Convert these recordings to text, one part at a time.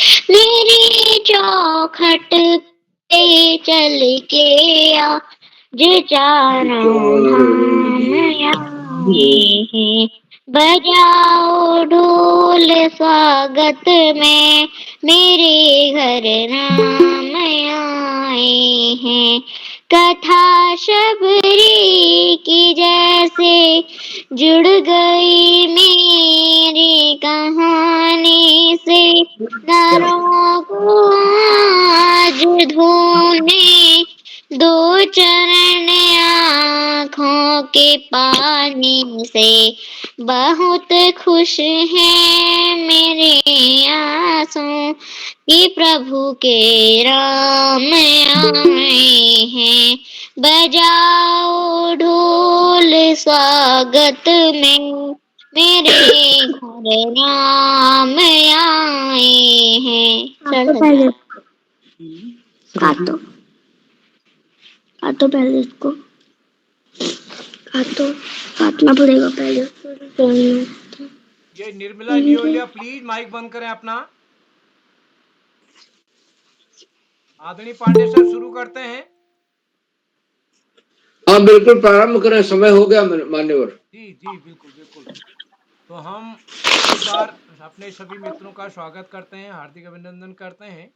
मेरी चौखट पे चल के आज चारों धाम आए हैं। बजाओ ढोल स्वागत में मेरे घर राम आए हैं। कथा शबरी की जैसे जुड़ गई मेरी कहानी से। नरों को आज धोने दो चरण आँखों के पानी से। बहुत खुश हैं मेरे आंसू कि प्रभु के राम आए हैं। बजाओ ढोल स्वागत में मेरे घर राम आए हैं। तो पहले काटो काटो पहले इसको काटना पड़ेगा पहले। ये निर्मला नियोलिया प्लीज माइक बंद करें अपना। आदरणीय पांडे सर शुरू करते हैं। हाँ बिल्कुल प्रारंभ करें, समय हो गया मान्यवर। जी जी बिल्कुल बिल्कुल। तो हम एक बार अपने सभी मित्रों का स्वागत करते हैं, हार्दिक अभिनंदन करते हैं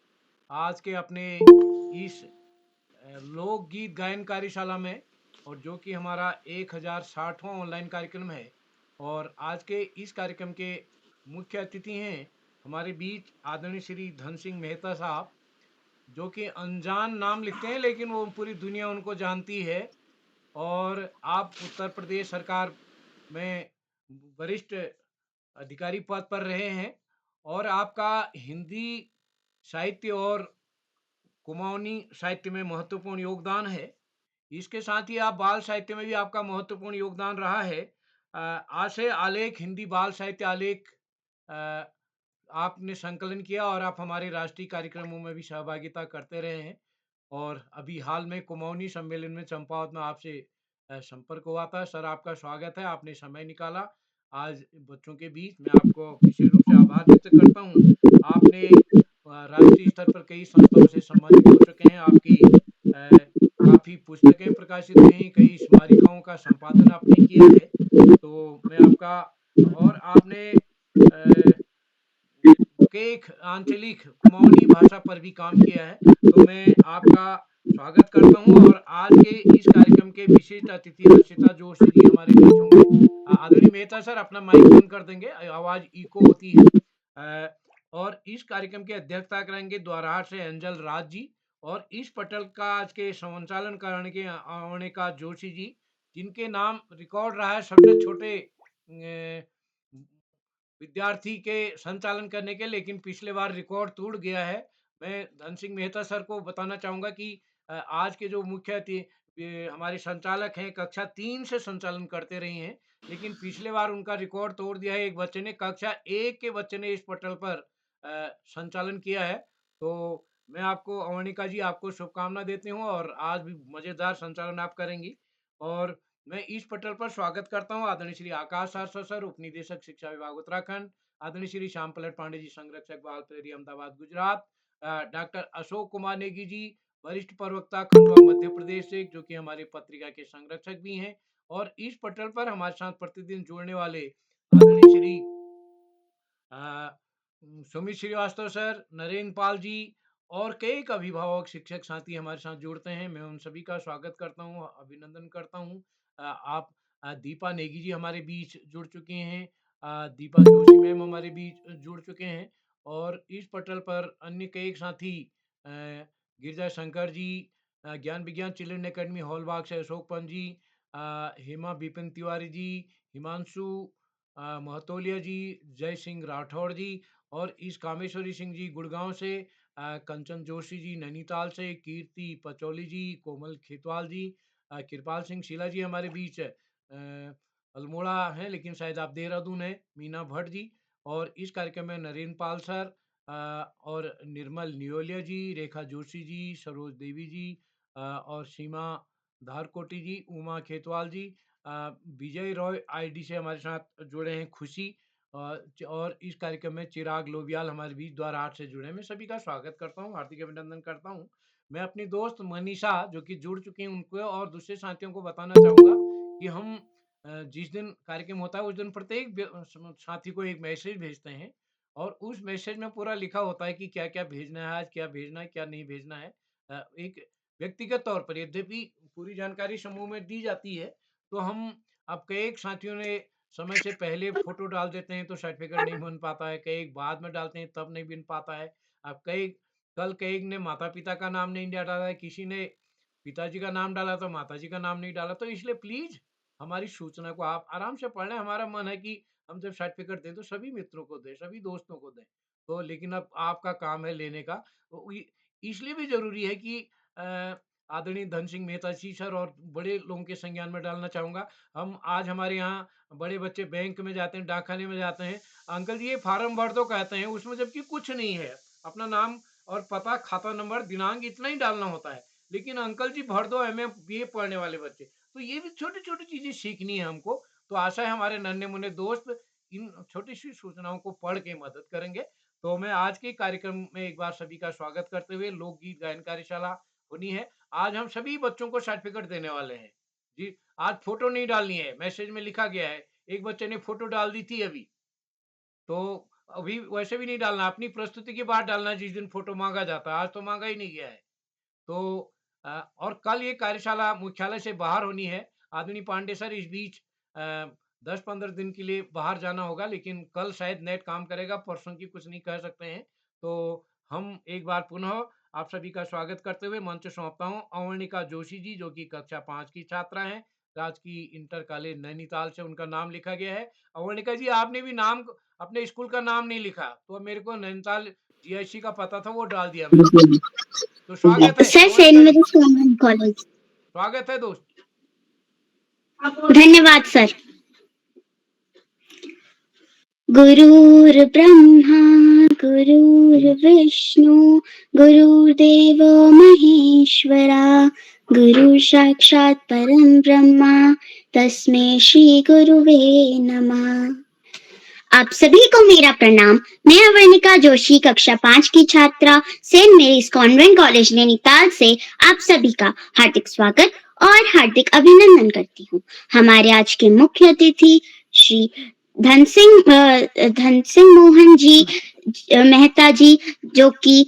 आज के अपने इस लोकगीत गायन कार्यशाला में, और जो कि हमारा 1060वां ऑनलाइन कार्यक्रम है। और आज के इस कार्यक्रम के मुख्य अतिथि हैं हमारे बीच आदरणीय श्री धन सिंह मेहता साहब, जो कि अनजान नाम लिखते हैं लेकिन वो पूरी दुनिया उनको जानती है। और आप उत्तर प्रदेश सरकार में वरिष्ठ अधिकारी पद पर रहे हैं, और आपका हिंदी साहित्य और कुमाऊनी साहित्य में महत्वपूर्ण योगदान है। इसके साथ ही आप बाल साहित्य में भी आपका महत्वपूर्ण योगदान रहा है। आज से आलेख हिंदी बाल साहित्य आलेख आपने संकलन किया, और आप हमारे राष्ट्रीय कार्यक्रमों में भी सहभागिता करते रहे हैं। और अभी हाल में कुमाऊनी सम्मेलन में चंपावत में आपसे संपर्क हुआ था। सर आपका स्वागत है, आपने समय निकाला आज बच्चों के बीच। मैं आपको विशेष रूप से आभार व्यक्त करता हूँ। आपने राष्ट्रीय स्तर पर कई संस्थाओं से सम्मानित हो चुके हैं। आपकी काफ़ी पुस्तकें प्रकाशित हुई हैं, कई स्मारिकाओं का संपादन आपने किया है। तो मैं आपका, और आपने एक आंचलिक कुमाऊनी भाषा पर भी काम किया है। तो मैं आपका स्वागत करता हूं। और आज के इस कार्यक्रम के विशिष्ट अतिथि हर्षिता जोशी जी हमारे बीच होंगे। आदरणीय मेहता सर अपना माइक बंद कर देंगे, आवाज इको होती है। और इस कार्यक्रम की अध्यक्षता करेंगे द्वाराहाट से अंजल राज जी, और इस पटल का आज के संचालन करने के अवनिका जोशी जी, जिनके नाम रिकॉर्ड रहा है सबसे छोटे विद्यार्थी के संचालन करने के, लेकिन पिछले बार रिकॉर्ड टूट गया है। मैं धन सिंह मेहता सर को बताना चाहूँगा कि आज के जो मुख्य हमारे संचालक हैं कक्षा 3 से संचालन करते रहे हैं, लेकिन पिछले बार उनका रिकॉर्ड तोड़ दिया है। एक बच्चे ने, कक्षा 1 के बच्चे ने इस पटल पर संचालन किया है। तो मैं आपको, अवनिका जी, आपको शुभकामना देती हूँ, और आज भी मज़ेदार संचालन आप करेंगी। और मैं इस पटल पर स्वागत करता हूँ आदरणीय श्री आकाश सारस्वत सर, उप निदेशक शिक्षा विभाग उत्तराखंड, आदरणीय श्री श्याम पलट पांडे जी, संरक्षक बाल प्रेरी अहमदाबाद गुजरात, डॉक्टर अशोक कुमार नेगी जी, वरिष्ठ प्रवक्ता खंडवा मध्य प्रदेश से, जो कि हमारे पत्रिका के संरक्षक भी हैं। और इस पटल पर हमारे साथ प्रतिदिन जुड़ने वाले आदरणीय श्री सुमित श्रीवास्तव सर, नरेंद्र पाल जी, और कई अभिभावक शिक्षक साथी हमारे साथ जुड़ते हैं। मैं उन सभी का स्वागत करता हूँ, अभिनंदन करता हूँ। आप दीपा नेगी जी हमारे बीच जुड़ चुके हैं, दीपा जोशी मैम हमारे बीच जुड़ चुके हैं। और इस पटल पर अन्य कई साथी, गिरजा शंकर जी, ज्ञान विज्ञान चिल्ड्रन एकेडमी हॉलबाग से अशोक पंत जी, हेमा बिपिन तिवारी जी, हिमांशु महतोलिया जी, जय सिंह राठौड़ जी, और इस कामेश्वरी सिंह जी गुड़गांव से, कंचन जोशी जी नैनीताल से, कीर्ति पचौली जी, कोमल खेतवाल जी, कृपाल सिंह शीला जी हमारे बीच अल्मोड़ा है लेकिन शायद आप देहरादून है, मीना भट्ट जी। और इस कार्यक्रम में नरेंद्र पाल सर, और निर्मल नियोलिया जी, रेखा जोशी जी, सरोज देवी जी, और सीमा धारकोटी जी, उमा खेतवाल जी, विजय रॉय आईडी से हमारे साथ जुड़े हैं, खुशी, और इस कार्यक्रम में चिराग लोबियाल हमारे बीच द्वारा 8 से जुड़े हैं। मैं सभी का स्वागत करता हूँ, हार्दिक अभिनंदन करता हूँ। मैं अपनी दोस्त मनीषा जो कि जुड़ चुकी हैं उनको और दूसरे साथियों को बताना चाहूँगा कि हम जिस दिन कार्यक्रम होता है उस दिन प्रत्येक साथी को एक मैसेज भेजते हैं और उस मैसेज में पूरा लिखा होता है कि क्या-क्या भेजना है, आज क्या भेजना है, क्या नहीं भेजना है। एक व्यक्तिगत तौर पर यद्यपि पूरी जानकारी समूह में दी जाती है, तो हम अब कई साथियों ने समय से पहले फ़ोटो डाल देते हैं, तो सर्टिफ़िकेट नहीं बन पाता है, कई बाद में डालते हैं तब नहीं बन पाता है। अब कल कई ने माता-पिता का नाम नहीं डाला है, किसी ने पिताजी का नाम डाला तो माताजी का नाम नहीं डाला, तो इसलिए प्लीज़ हमारी सूचना को आप आराम से पढ़ लें। हमारा मन है कि हम जब सर्टिफ़िकेट दें, तो सभी मित्रों को दें, सभी दोस्तों को दें। तो लेकिन अब आपका काम है लेने का, तो इ इसलिए भी ज़रूरी है कि अ, आदरणीय धन सिंह मेहता जी सर और बड़े लोगों के संज्ञान में डालना चाहूँगा। हम आज हमारे यहाँ बड़े बच्चे बैंक में जाते हैं, डाकखाने में जाते हैं, अंकल जी ये फार्म भर दो कहते हैं, उसमें जबकि कुछ नहीं है। अपना नाम और पता, खाता नंबर, दिनांक इतना ही डालना होता है। लेकिन अंकल जी भर दो एमए बीए पढ़ने वाले बच्चे। तो ये भी छोटी-छोटी चीज़ें सीखनी है हमको। तो आशा है हमारे नन्हे-मुन्ने दोस्त इन छोटी-सी सूचनाओं को पढ़ के मदद करेंगे। तो मैं आज के कार्यक्रम में एक बार सभी का स्वागत करते हुए लोकगीत गायन कार्यशाला होनी है। आज हम सभी बच्चों को सर्टिफ़िकेट देने वाले हैं। जी, आज फ़ोटो नहीं डालनी है, मैसेज में लिखा गया है। एक बच्चे ने फ़ोटो डाल दी थी अभी, तो अभी वैसे भी नहीं डालना, अपनी प्रस्तुति के बाद डालना है जिस दिन फ़ोटो माँगा जाता है, आज तो माँगा ही नहीं गया है। तो और कल ये कार्यशाला मुख्यालय से बाहर होनी है। आदरणीय पांडे सर इस बीच 10-15 दिन के लिए बाहर जाना होगा, लेकिन कल शायद नेट काम करेगा, परसों की कुछ नहीं कह सकते हैं। तो हम एक बार पुनः आप सभी का स्वागत करते हुए मंच सौंपता हूँ अवर्णिका जोशी जी, जो कि कक्षा 5 की छात्रा हैं। राजकीय इंटर कॉलेज नैनीताल से उनका नाम लिखा गया है। अवर्णिका जी, आपने भी नाम अपने स्कूल का नाम नहीं लिखा, तो मेरे को नैनीताल जीआईसी का पता था, वो डाल दिया मैंने। तो स्वागत है सर सेंट अवर्णिका जी, मेरीज कॉन्वेंट कॉलेज। स्वागत है दोस्त। धन्यवाद सर। गुरुर्ब्रह्मा गुरुर्विष्णु गुरुर्देवो महेश्वरा गुरु साक्षात् परम ब्रह्मा तस्मै श्री गुरुवे नमः। आप सभी को मेरा प्रणाम। मैं अवर्णिका जोशी कक्षा 5 की छात्रा Saint Mary's Convent College Nainital से आप सभी का हार्दिक स्वागत और हार्दिक अभिनंदन करती हूँ। हमारे आज के मुख्य अतिथि श्री धन सिंह मोहन जी मेहता जी, जो कि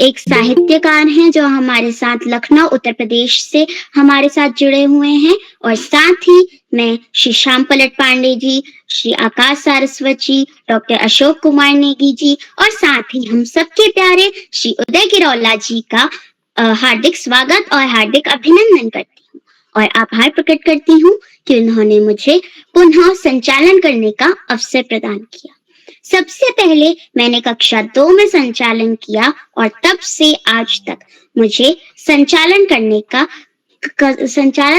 एक साहित्यकार हैं, जो हमारे साथ लखनऊ उत्तर प्रदेश से हमारे साथ जुड़े हुए हैं, और साथ ही मैं श्री श्याम पलट पांडे जी, श्री आकाश सारस्वत जी, डॉक्टर अशोक कुमार नेगी जी और साथ ही हम सबके प्यारे श्री उदय गिरौला जी का हार्दिक स्वागत और हार्दिक अभिनंदन करती हूँ और आभार प्रकट करती हूँ कि उन्होंने मुझे पुनः संचालन करने का अवसर प्रदान किया। सबसे पहले मैंने कक्षा 2 में संचालन किया और तब से आज तक मुझे संचालन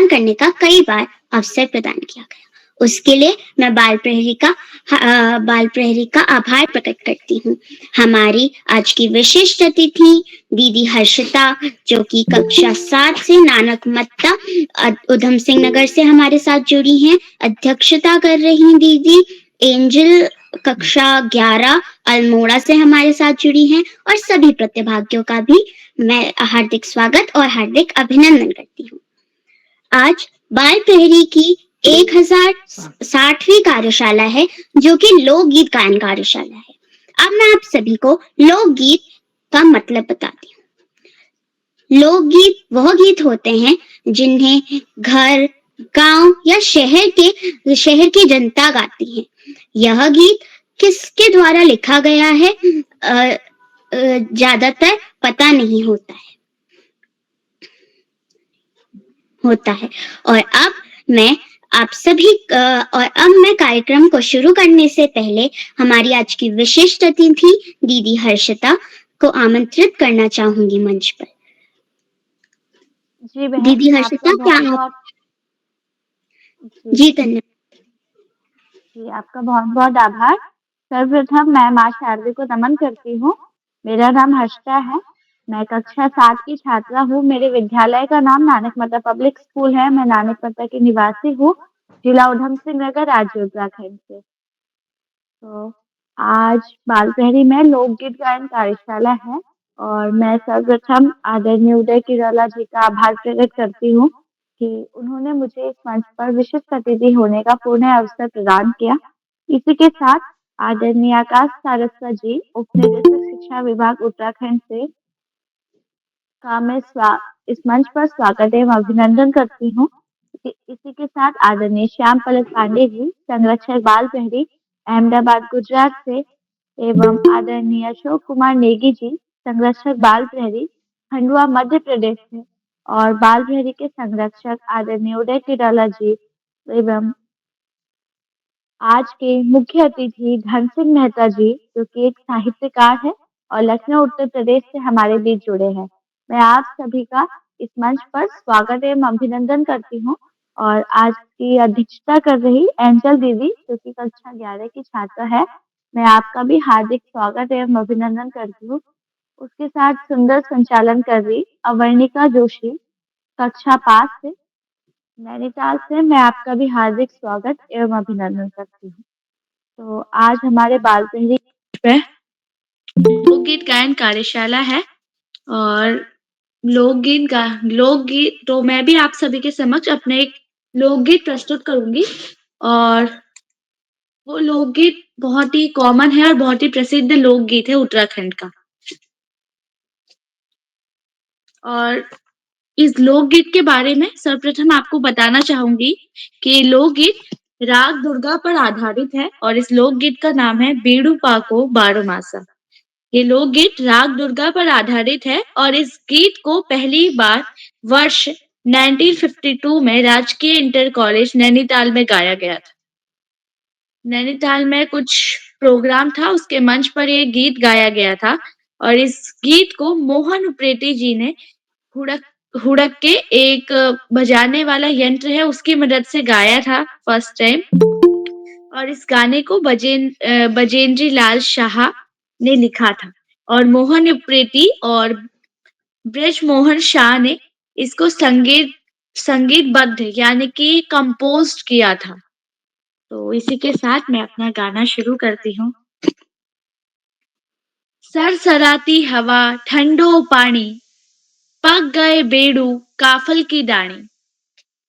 करने का कई बार अवसर प्रदान किया गया। उसके लिए मैं बाल प्रहरी का आभार प्रकट करती हूँ। हमारी आज की विशिष्ट अतिथि दीदी हर्षिता, जो कि कक्षा 7 से नानक मत्ता उधम सिंह नगर से हमारे साथ जुड़ी हैं, अध्यक्षता कर रही दीदी एंजल कक्षा 11 अल्मोड़ा से हमारे साथ जुड़ी हैं, और सभी प्रतिभागियों का भी मैं हार्दिक स्वागत और हार्दिक अभिनंदन करती हूँ। आज बाल प्रहरी की 1060वीं कार्यशाला है, जो कि लोकगीत गायन कार्यशाला है। अब मैं आप सभी को लोकगीत का मतलब बताती हूँ। लोकगीत वह गीत होते हैं जिन्हें घर, गांव या शहर की जनता गाती है। यह गीत किसके द्वारा लिखा गया है ज्यादातर पता नहीं होता है। और अब मैं कार्यक्रम को शुरू करने से पहले हमारी आज की विशिष्ट अतिथि दीदी हर्षिता को आमंत्रित करना चाहूंगी मंच पर। जी बहन, दीदी हर्षिता, क्या आप? जी धन्यवाद जी, आपका बहुत बहुत आभार। सर्वप्रथम मैं माँ शारदे को नमन करती हूँ। मेरा नाम हर्षिता है मैं कक्षा 7 की छात्रा हूँ। मेरे विद्यालय का नाम नानक मत्ता पब्लिक स्कूल है। मैं नानक मत्ता की निवासी हूँ, जिला ऊधम सिंह नगर, राज्य उत्तराखंड से। तो आज बालपहरी में लोकगीत गायन कार्यशाला है और मैं सर्वप्रथम आदरणीय उदय किरौला जी का आभार प्रकट करती हूँ कि उन्होंने मुझे इस मंच पर विशिष्ट अतिथि होने का पूर्ण अवसर प्रदान किया। इसी के साथ आदरणीय आकाश सारस्वत जी, उप निदेशक शिक्षा विभाग उत्तराखंड से का मैं इस मंच पर स्वागत एवं अभिनंदन करती हूँ। इसी के साथ आदरणीय श्याम पलक पांडे जी, संरक्षक बाल प्रहरी, अहमदाबाद गुजरात से एवं आदरणीय अशोक कुमार नेगी जी, संरक्षक बाल प्रहरी, खंडवा मध्य प्रदेश से और बाल प्रहरी के संरक्षक आदरणीय उदय किरौला जी एवं आज के मुख्य अतिथि धन सिंह मेहता जी, जो कि एक साहित्यकार है और लखनऊ उत्तर प्रदेश से हमारे बीच जुड़े हैं। मैं आप सभी का इस मंच पर स्वागत एवं अभिनंदन करती हूँ और आज की अध्यक्षता कर रही एंजल दीदी, जो कि कक्षा 11 की छात्रा है, मैं आपका भी हार्दिक स्वागत एवं अभिनंदन करती हूँ। उसके साथ सुंदर संचालन कर रही अवर्णिका जोशी, कक्षा 5 से नैनीताल से, मैं आपका भी हार्दिक स्वागत एवं अभिनंदन करती हूँ। तो आज हमारे बालपहरी में लोकगीत गायन कार्यशाला है और लोकगीत तो मैं भी आप सभी के समक्ष अपने एक लोकगीत प्रस्तुत करूंगी और वो लोकगीत बहुत ही कॉमन है और बहुत ही प्रसिद्ध लोकगीत है उत्तराखंड का। और इस लोकगीत के बारे में सर्वप्रथम आपको बताना चाहूंगी कि लोकगीत राग दुर्गा पर आधारित है और इस लोकगीत का नाम है बीड़ू पाको बारोमासा। ये लोकगीत राग दुर्गा पर आधारित है और इस गीत को पहली बार वर्ष 1952 में राजकीय इंटर कॉलेज नैनीताल में गाया गया था। नैनीताल में कुछ प्रोग्राम था, उसके मंच पर ये गीत गाया गया था और इस गीत को मोहन उप्रेती जी ने हुड़क के एक बजाने वाला यंत्र है उसकी मदद से गाया था फर्स्ट टाइम। और इस गाने को बजेंद्री लाल शाह ने लिखा था और मोहन उप्रेती और ब्रज मोहन शाह ने इसको संगीतबद्ध यानी कि कंपोज किया था। तो इसी के साथ मैं अपना गाना शुरू करती हूँ। सरसराती हवा ठंडो पानी, पक गए बेड़ू काफल की डाणी,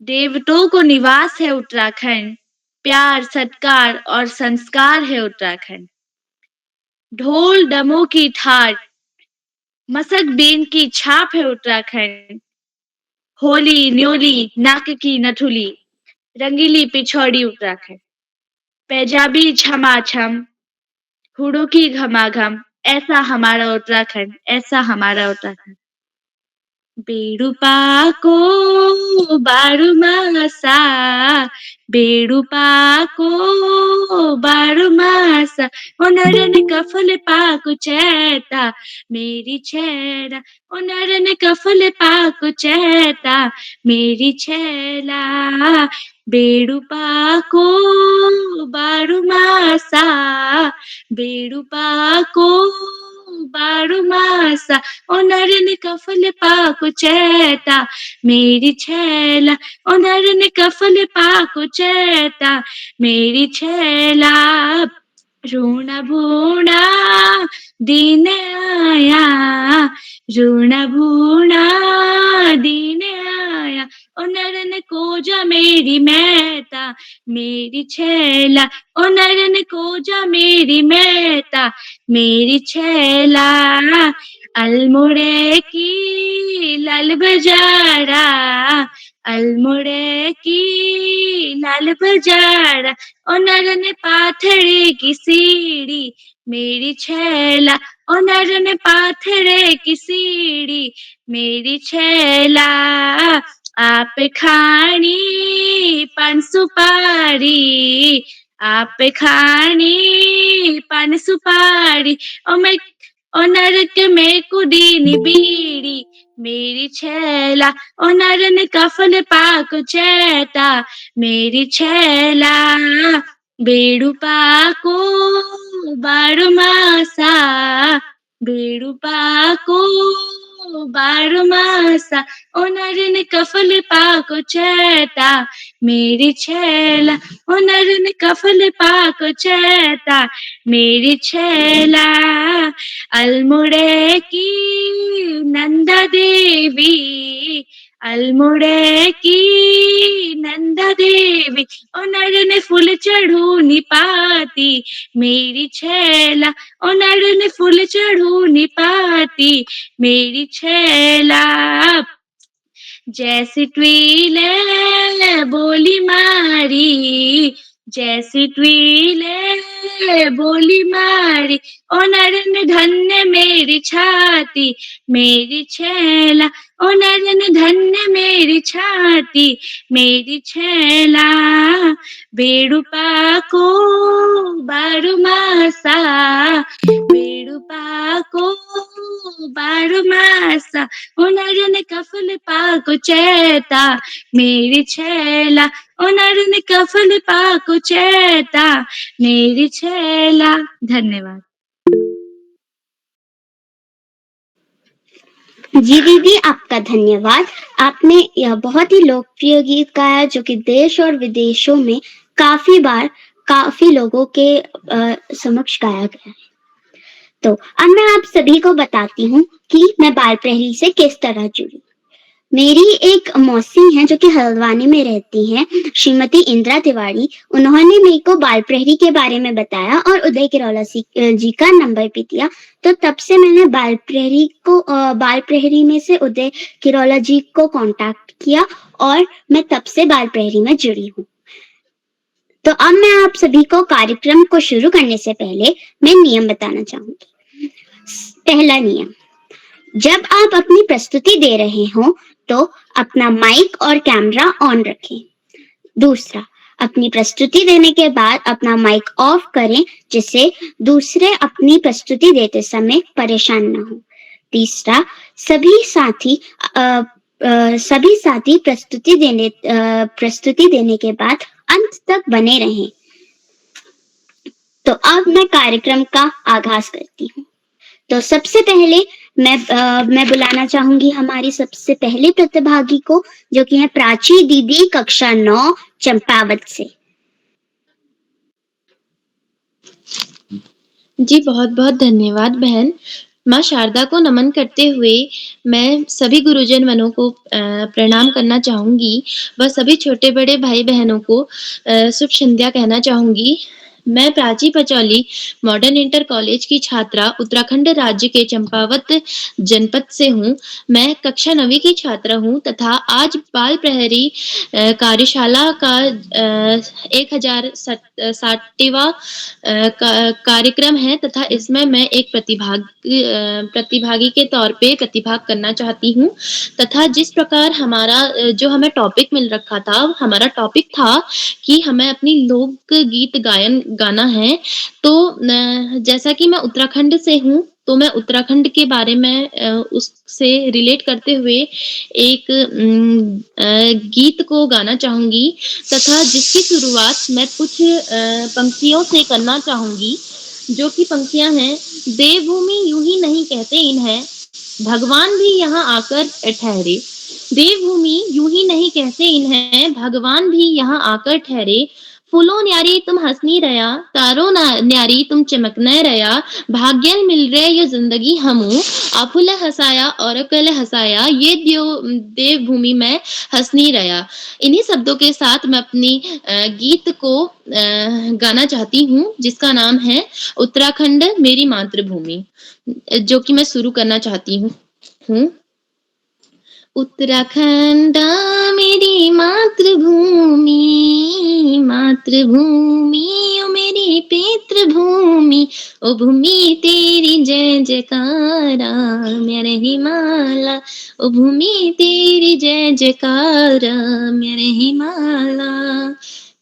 देवतों को निवास है उत्तराखंड, प्यार सत्कार और संस्कार है उत्तराखंड। ढोल डमों की ठाट, मसक बीन की छाप है उत्तराखंड। होली न्योली नाक की नथुली, रंगीली पिछौड़ी उत्तराखंड। पंजाबी छमाछम, हुडों की घमाघम, ऐसा हमारा उत्तराखंड, ऐसा हमारा उत्तराखंड। बेड़ू पाको बारुमासा, बेड़ू पाको बारुमासा, नरन कफल पाको चैता मेरी छैला, नरन कफल पाको चैता मेरी छैला। बेड़ू पाको बारुमासा, बेड़ू पाको बारुमासा, नरन कफल पाको चैता मेरी छैला, नरन कफल पाको चैता मेरी छैला। रूणा भूणा दीन आया, रूणा भूणा दीन आया, नरन कोजा मेरी मैता मेरी छैला, नरन कोजा मेरी मैता मेरी छैला। अल्मोड़े की लाल बजारा, अल्मोड़े की लाल बजारा, नरन पाथरे की सीढ़ी मेरी छैला, नरन पाथरे की सीढ़ी मेरी छैला। आप खानी पान सुपारी, आप खानी पान सुपारी, मैं नरक में कुदीनी बीड़ी मेरी छैला, नरन कफल पाक चैता मेरी छैला। बेड़ू पाको बारुमासा, बेड़ू पाको बारो मासा ओनरन कफल पाको चैता मेरी छैला ओनरन कफल पाको चैता मेरी छैला अल्मुड़े की नंदा देवी अल्मुड़े की नंदा देवी ओनरन फूल चढ़ू निपाती मेरी छैला ओनरन फूल चढ़ू निपाती मेरी छैला जैसी ट्वीले बोली मारी जैसी ट्वीले बोली मारी ओ नरन धन्य मेरी छाती मेरी छैला ओ नरन धन्य मेरी छाती मेरी छैला बेड़ुपा को बारु मासा बेड़ुपा को बारु मासा ओनरन कफल पाको चैता मेरी छैला ओनरन कफल पाको चैता मेरी छैला। धन्यवाद। जी दीदी, आपका धन्यवाद। आपने यह बहुत ही लोकप्रिय गीत गाया जो कि देश और विदेशों में काफी बार काफी लोगों के समक्ष गाया गया है। तो अब मैं आप सभी को बताती हूँ कि मैं बाल प्रहरी से किस तरह जुड़ी। मेरी एक मौसी हैं जो कि हल्द्वानी में रहती हैं, श्रीमती इंदिरा तिवारी। उन्होंने मेरे को बाल प्रहरी के बारे में बताया और उदय किरौला जी का नंबर भी दिया। तो तब से मैंने बाल प्रहरी में से उदय किरौला जी को कांटेक्ट किया और मैं तब से बाल प्रहरी में जुड़ी हूँ। तो अब मैं आप सभी को कार्यक्रम को शुरू करने से पहले मैं नियम बताना चाहूंगी। पहला नियम, जब आप अपनी प्रस्तुति दे रहे हो तो अपना माइक और कैमरा ऑन रखें। दूसरा, अपनी प्रस्तुति देने के बाद अपना माइक ऑफ करें जिससे दूसरे अपनी प्रस्तुति देते समय परेशान न हो। तीसरा, सभी साथी प्रस्तुति देने के बाद अंत तक बने रहें। तो अब मैं कार्यक्रम का आगाज करती हूँ। तो सबसे पहले मैं बुलाना चाहूंगी हमारी सबसे पहले प्रतिभागी को, जो कि है प्राची दीदी, कक्षा 9 चंपावत से। जी बहुत बहुत धन्यवाद बहन। माँ शारदा को नमन करते हुए मैं सभी गुरुजन मनों को प्रणाम करना चाहूंगी व सभी छोटे बड़े भाई बहनों को शुभ संध्या कहना चाहूंगी। मैं Prachi Pachauli Modern Inter College की छात्रा उत्तराखंड राज्य के चंपावत जनपद से हूँ। मैं कक्षा 9वीं की छात्रा हूँ तथा आज बाल प्रहरी कार्यशाला का 1060वां कार्यक्रम है तथा इसमें मैं एक प्रतिभागी के तौर पे प्रतिभाग करना चाहती हूँ। तथा जिस प्रकार हमें टॉपिक मिल रखा था, हमारा टॉपिक था कि हमें अपनी लोक गीत गाना है। तो जैसा कि मैं उत्तराखंड से हूँ तो मैं उत्तराखंड के बारे में उससे रिलेट करते हुए एक गीत को गाना चाहूंगी तथा जिसकी शुरुआत मैं कुछ पंक्तियों से करना चाहूंगी, जो कि पंक्तियां हैं। देवभूमि यूं ही नहीं कहते इन्हें, भगवान भी यहाँ आकर ठहरे। देवभूमि यूं ही नहीं कहते इन्हें, भगवान भी यहाँ आकर ठहरे। फूलों न्यारी तुम हंसनी रया, तारों न्यारी तुम चमकने रया। भाग्यन मिल रहे ये जिंदगी हमू, आफुल हंसाया और कल हंसाया। ये देवभूमि में हंसनी रया। इन्हीं शब्दों के साथ मैं अपनी गीत को गाना चाहती हूँ, जिसका नाम है उत्तराखंड मेरी मातृभूमि, जो कि मैं शुरू करना चाहती हूँ। उत्तराखंड मेरी मातृभूमि, मातृभूमि ओ मेरी पितृभूमि। ओ भूमि तेरी जय जयकारा मेरे हिमालय। ओ भूमि तेरी जय जयकारा मेरे हिमालय।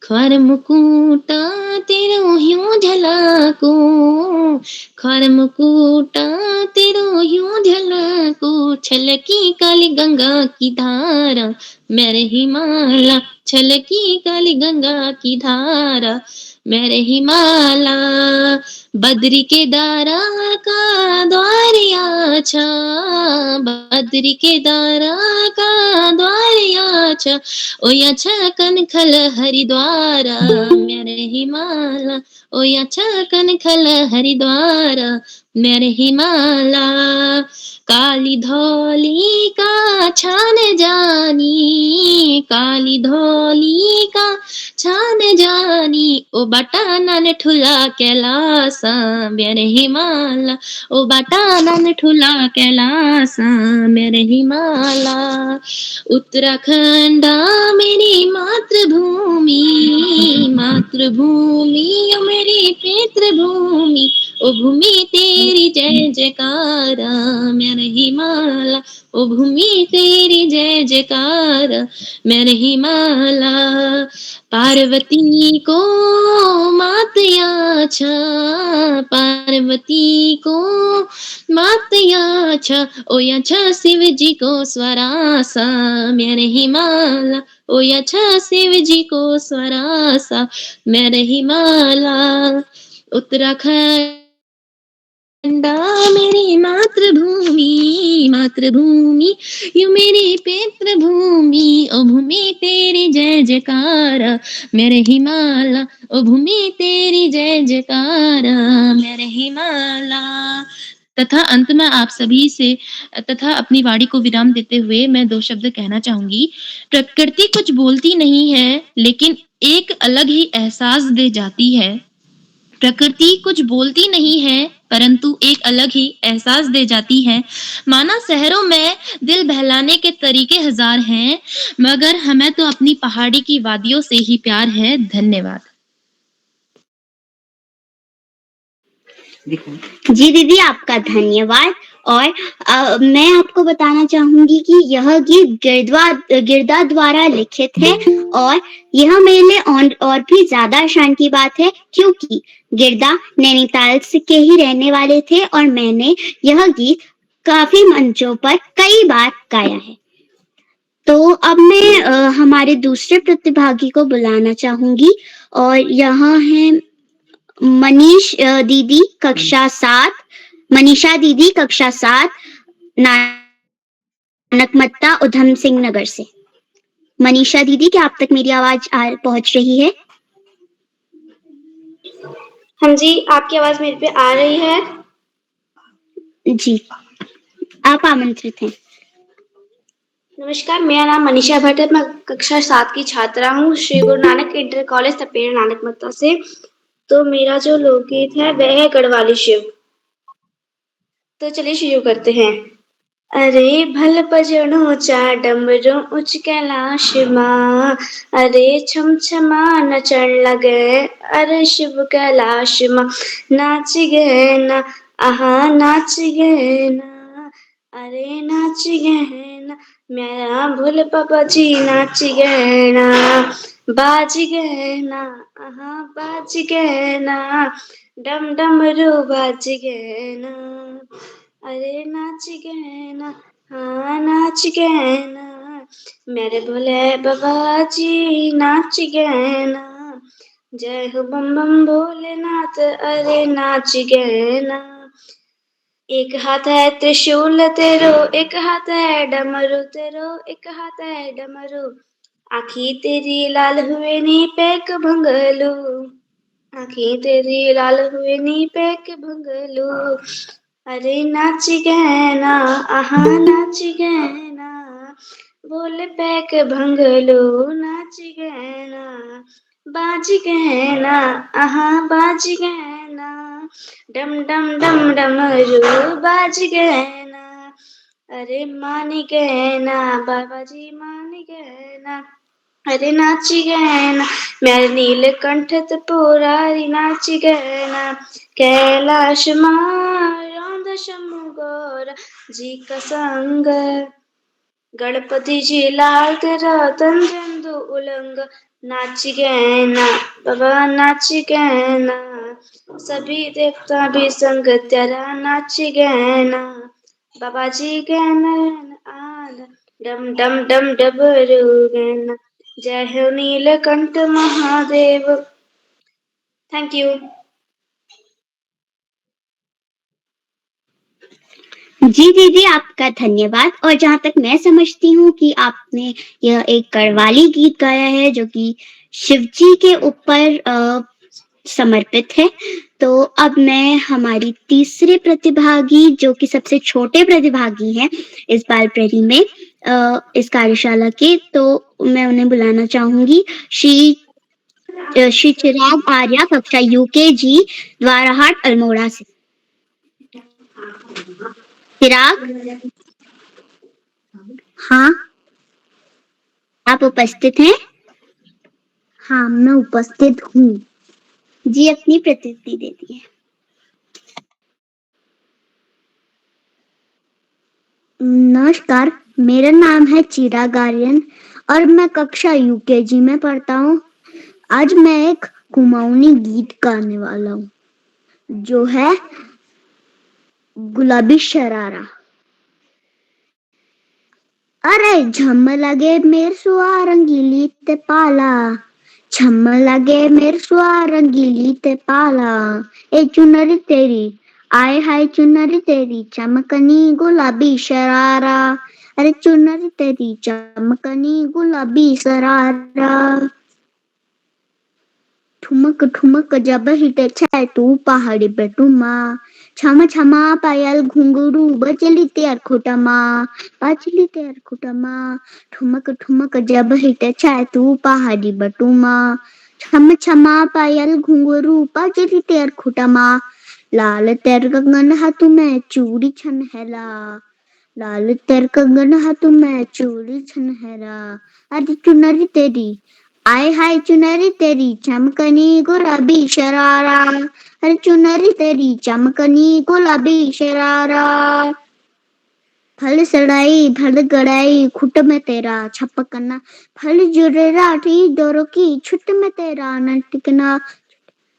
ख्वार मुकुटा तेरो ह्यूं झलको, ख्वार मुकुटा तेरो ह्यूं झलको। छलकी काली गंगा की धारा मेरे हिमालय, छलकी काली गंगा की धारा मेरे हिमाला बद्री के दारा का द्वारिया छा बद्री के दारा का द्वारिया छा ओ या छकन खल हरिद्वारा मेरे हिमाला ओ या छकन खल हरिद्वारा मेरे हिमाला काली धौली का छान जानी काली धौली का छान जानी ओ बटाना ने ठुला कैलासा मेरे हिमाला ओ बटाना ने ठुला कैलासा मेरे हिमाला उत्तराखंडा मेरी मातृभूमि मातृभूमि ओ मेरी पितृभूमि ओ भूमि तेरी जय जयकारा मेरे हिमाला ओ भूमि तेरी जय जयकारा मेरे हिमाला पार्वती को मात याचा पार्वती को मात याचा ओ याचा शिव जी को स्वरासा मेरे हिमाला ओ याचा शिव जी को स्वरासा मेरे हिमाला उत्तराखंड मेरी मातृभूमि मातृभूमि यू मेरी पितृभूमि ओ भूमि तेरी जय जयकार मेरे हिमाला ओ भूमि तेरी जय जयकार मेरे हिमाला। तथा अंत में आप सभी से तथा अपनी वाणी को विराम देते हुए मैं 2 शब्द कहना चाहूंगी। प्रकृति कुछ बोलती नहीं है लेकिन एक अलग ही एहसास दे जाती है। प्रकृति कुछ बोलती नहीं है परंतु एक अलग ही एहसास दे जाती है। माना शहरों में दिल बहलाने के तरीके हजार हैं मगर हमें तो अपनी पहाड़ी की वादियों से ही प्यार है। धन्यवाद। जी दीदी, आपका धन्यवाद। और मैं आपको बताना चाहूंगी कि यह गीत गिरदा द्वारा लिखित है और यह मेरे लिए और भी ज्यादा आसान की बात है क्योंकि गिरदा नैनीताल के ही रहने वाले थे और मैंने यह गीत काफी मंचों पर कई बार गाया है। तो अब मैं हमारे दूसरे प्रतिभागी को बुलाना चाहूंगी और यहाँ है मनीषा दीदी कक्षा 7 नानकमत्ता उधम सिंह नगर से। मनीषा दीदी, क्या आप तक मेरी आवाज पहुंच रही है? हाँ जी, आपकी आवाज मेरे पे आ रही है। जी, आप आमंत्रित हैं। नमस्कार, मेरा नाम मनीषा भट्ट है। मैं कक्षा 7 की छात्रा हूँ श्री गुरु नानक इंटर कॉलेज तपेड़ नानकमत्ता से। तो मेरा जो लोकगीत है वह है गढ़वाली शिव। तो चलिए शुरू करते हैं। अरे भल बजणो चा डमरू उच्च कैलाश माँ, अरे छम छमा नचण लगे अरे शिव कैलाश माँ। नाच गए ना आहा नाच गए ना, अरे नाच गए ना मेरा भोले बाबा जी नाच गए ना। बाज गए ना आहा बाज गए ना, डम डमरू बाज गए ना, अरे नाच गए ना हाँ नाच गए ना मेरे भोले बाबा जी नाच गए ना। जय हो बम बम भोलेनाथ अरे नाच गए ना। एक हाथ है त्रिशूल तेरो एक हाथ है डमरू तेरो एक हाथ है डमरू, आँखी तेरी लाल हुए नी पैक भंगलू, आँखी तेरी लाल हुए नी पैक भंगलू। अरे नाच गए ना आहा नाच गए ना, बोल पैक भंगलो नाच गए ना। बाज गए ना आहा बाज गए ना, डम डम डम डमरू बाज गए ना। अरे मान गए ना बाबा जी मान गए ना, अरे नाच गए ना मेरे नीलकंठ त्रिपुरारी नाच गए ना। कैलाश मां शंभु गौर जी का संग, गणपति जी लाल तेरा तंजन उलंग। नाच गए ना बाबा नाच गए ना, सभी देवता भी संग तेरा नाच गए ना। बाबा जी गैन आल डम डम डम डबरू गैन, जय हो नीलकंठ महादेव। Thank you. जी दीदी, आपका धन्यवाद। और जहाँ तक मैं समझती हूँ कि आपने यह एक कव्वाली गीत गाया है जो कि शिव जी के ऊपर समर्पित है। तो अब मैं हमारी तीसरे प्रतिभागी, जो कि सबसे छोटे प्रतिभागी हैं इस बाल प्रहरी में, इस कार्यशाला के, तो मैं उन्हें बुलाना चाहूंगी। श्री चिराग आर्या, कक्षा यूकेजी, द्वाराहाट, अल्मोड़ा से। चिराग, हाँ, आप उपस्थित हैं? हाँ, मैं उपस्थित हूँ। जी, अपनी प्रतिक्रिया देती है। नमस्कार, मेरा नाम है चिराग आर्यन और मैं कक्षा यूकेजी में पढ़ता हूँ। आज मैं एक कुमाऊनी गीत गाने वाला हूँ जो है गुलाबी शरारा। अरे झम लगे मेर सुआ रंगीली ते पाला, झम लगे मेर सुआ रंगीली ते पाला, ए चुनरी तेरी, आए हाय चुनरी तेरी चमकनी गुलाबी शरारा, अरे चुनरी तेरी चमकनी गुलाबी शरारा। ठुमक ठुमक जब हिटे छाए तू पहाड़ी पे टुमा, छमा छमा पायल घुंघरू बजली तेर खुटमा, बजली तेर खुटमा। ठुमक ठुमक जब हिटे छाए तू पहाड़ी बटुमा, छम छमा पायल घुंघरू बजली तेर खुटमा। लाल तेर कंगन हाथ में चूड़ी छन हैला, लाल तेर कंगन हाथ में चूड़ी छन हैला, अरे चुनरी तेरी, आए हाय चुनरी तेरी चमकनी गुलाबी शरारा, अरे चुनरी तेरी चमकनी गुलाबी शरारा। फल सड़ाई फल गड़ाई खुट में तेरा छपकना, फल जुड़े राठी दोरो की छुट में तेरा नटकना,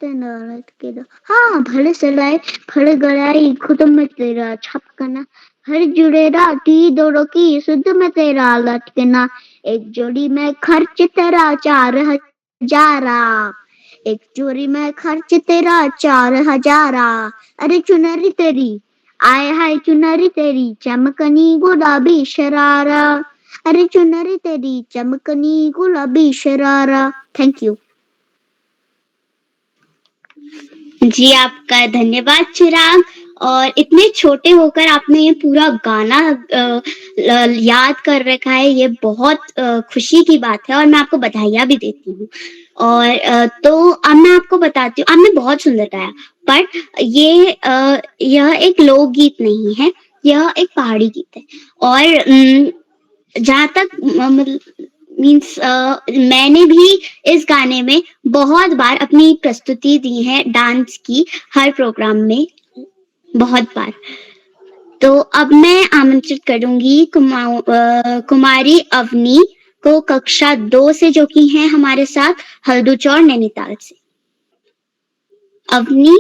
हाँ, फल सड़ाई फल गड़ाई खुट में तेरा छपकना, फल जुड़े राठी दोरो की सुध में तेरा लटकना। एक जोड़ी में खर्च तेरा 4,000, एक जोड़ी में खर्च तेरा 4,000, अरे चुनरी तेरी, आए हाय चुनरी तेरी चमकनी गुलाबी शरारा, अरे चुनरी तेरी चमकनी गुलाबी शरारा। Thank you. जी, आपका धन्यवाद चिराग। और इतने छोटे होकर आपने ये पूरा गाना याद कर रखा है, ये बहुत खुशी की बात है और मैं आपको बधाइयाँ भी देती हूँ। और तो अब मैं आपको बताती हूँ, आपने बहुत सुंदर गाया, पर यह एक लोकगीत नहीं है, यह एक पहाड़ी गीत है। और जहाँ तक मीन्स मैंने भी इस गाने में बहुत बार अपनी प्रस्तुति दी है, डांस की, हर प्रोग्राम में बहुत बार। तो अब मैं आमंत्रित करूंगी कुमारी अवनी को, कक्षा 2 से, जो कि हैं हमारे साथ हल्दूचौर नैनीताल से। अवनी,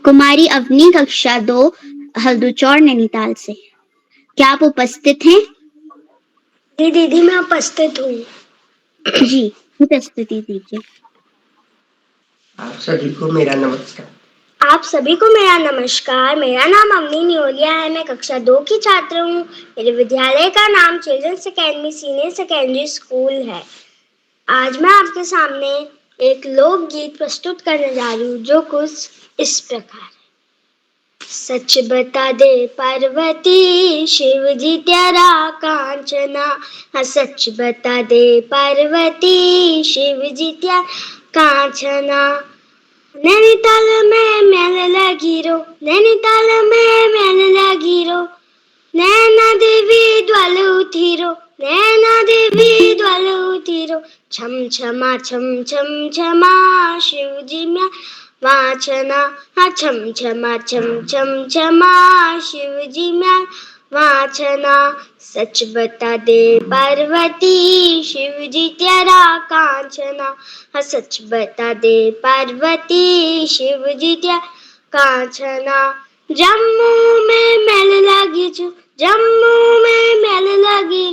कुमारी अवनी, कक्षा 2, हल्दूचौर नैनीताल से। क्या आप उपस्थित हैं? जी दीदी, मैं उपस्थित हूँ। जी, प्रस्तुति दीजिए। आप सभी को मेरा नमस्कार। आप सभी को मेरा नमस्कार। मेरा नाम अवनी नियोलिया है, मैं कक्षा 2 की छात्र हूँ। मेरे विद्यालय का नाम Children's Academy Senior Secondary School है। आज मैं आपके सामने एक लोकगीत प्रस्तुत करने जा रही हूँ जो कुछ इस प्रकार है। सच बता दे पार्वती शिव जी तेरा कांचना, हाँ सच बता दे पार्वती शिव जी तेरा कांचना। नैनीताल में मेल लगी रो, नैनीताल में मेल लगी रो, नैना देवी द्वाल उठीरो, नैना देवी द्वाल उठीरो, छम छमा छम छम छमा शिव जी में वाचना, हाँ छम छमा छम छम छमा शिव जी में वाचना। सच बता दे पार्वती शिव जी तेरा कांचना, हाँ सच बता दे पार्वती शिव जी तेरा कांचना। जम्मू में मेल लगी जो, जम्मू में मेल लगी,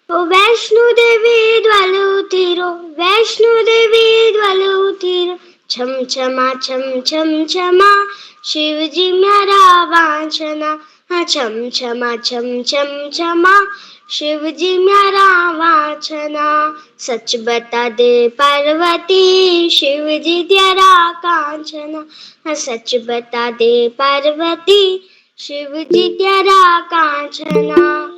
ओ वैष्णो देवी द्वाल उठीरो, गिरो वैष्णो देवी ज्वल उठीरो छम छमा छम छम छमा शिव जी म्यारा वांछना हाँ छम छमा छम छम छमा शिव जी म्यारा वांछना सच बता दे पार्वती शिव जी तेरा कांचना हाँ सच बता दे पार्वती शिव जी तेरा कांचना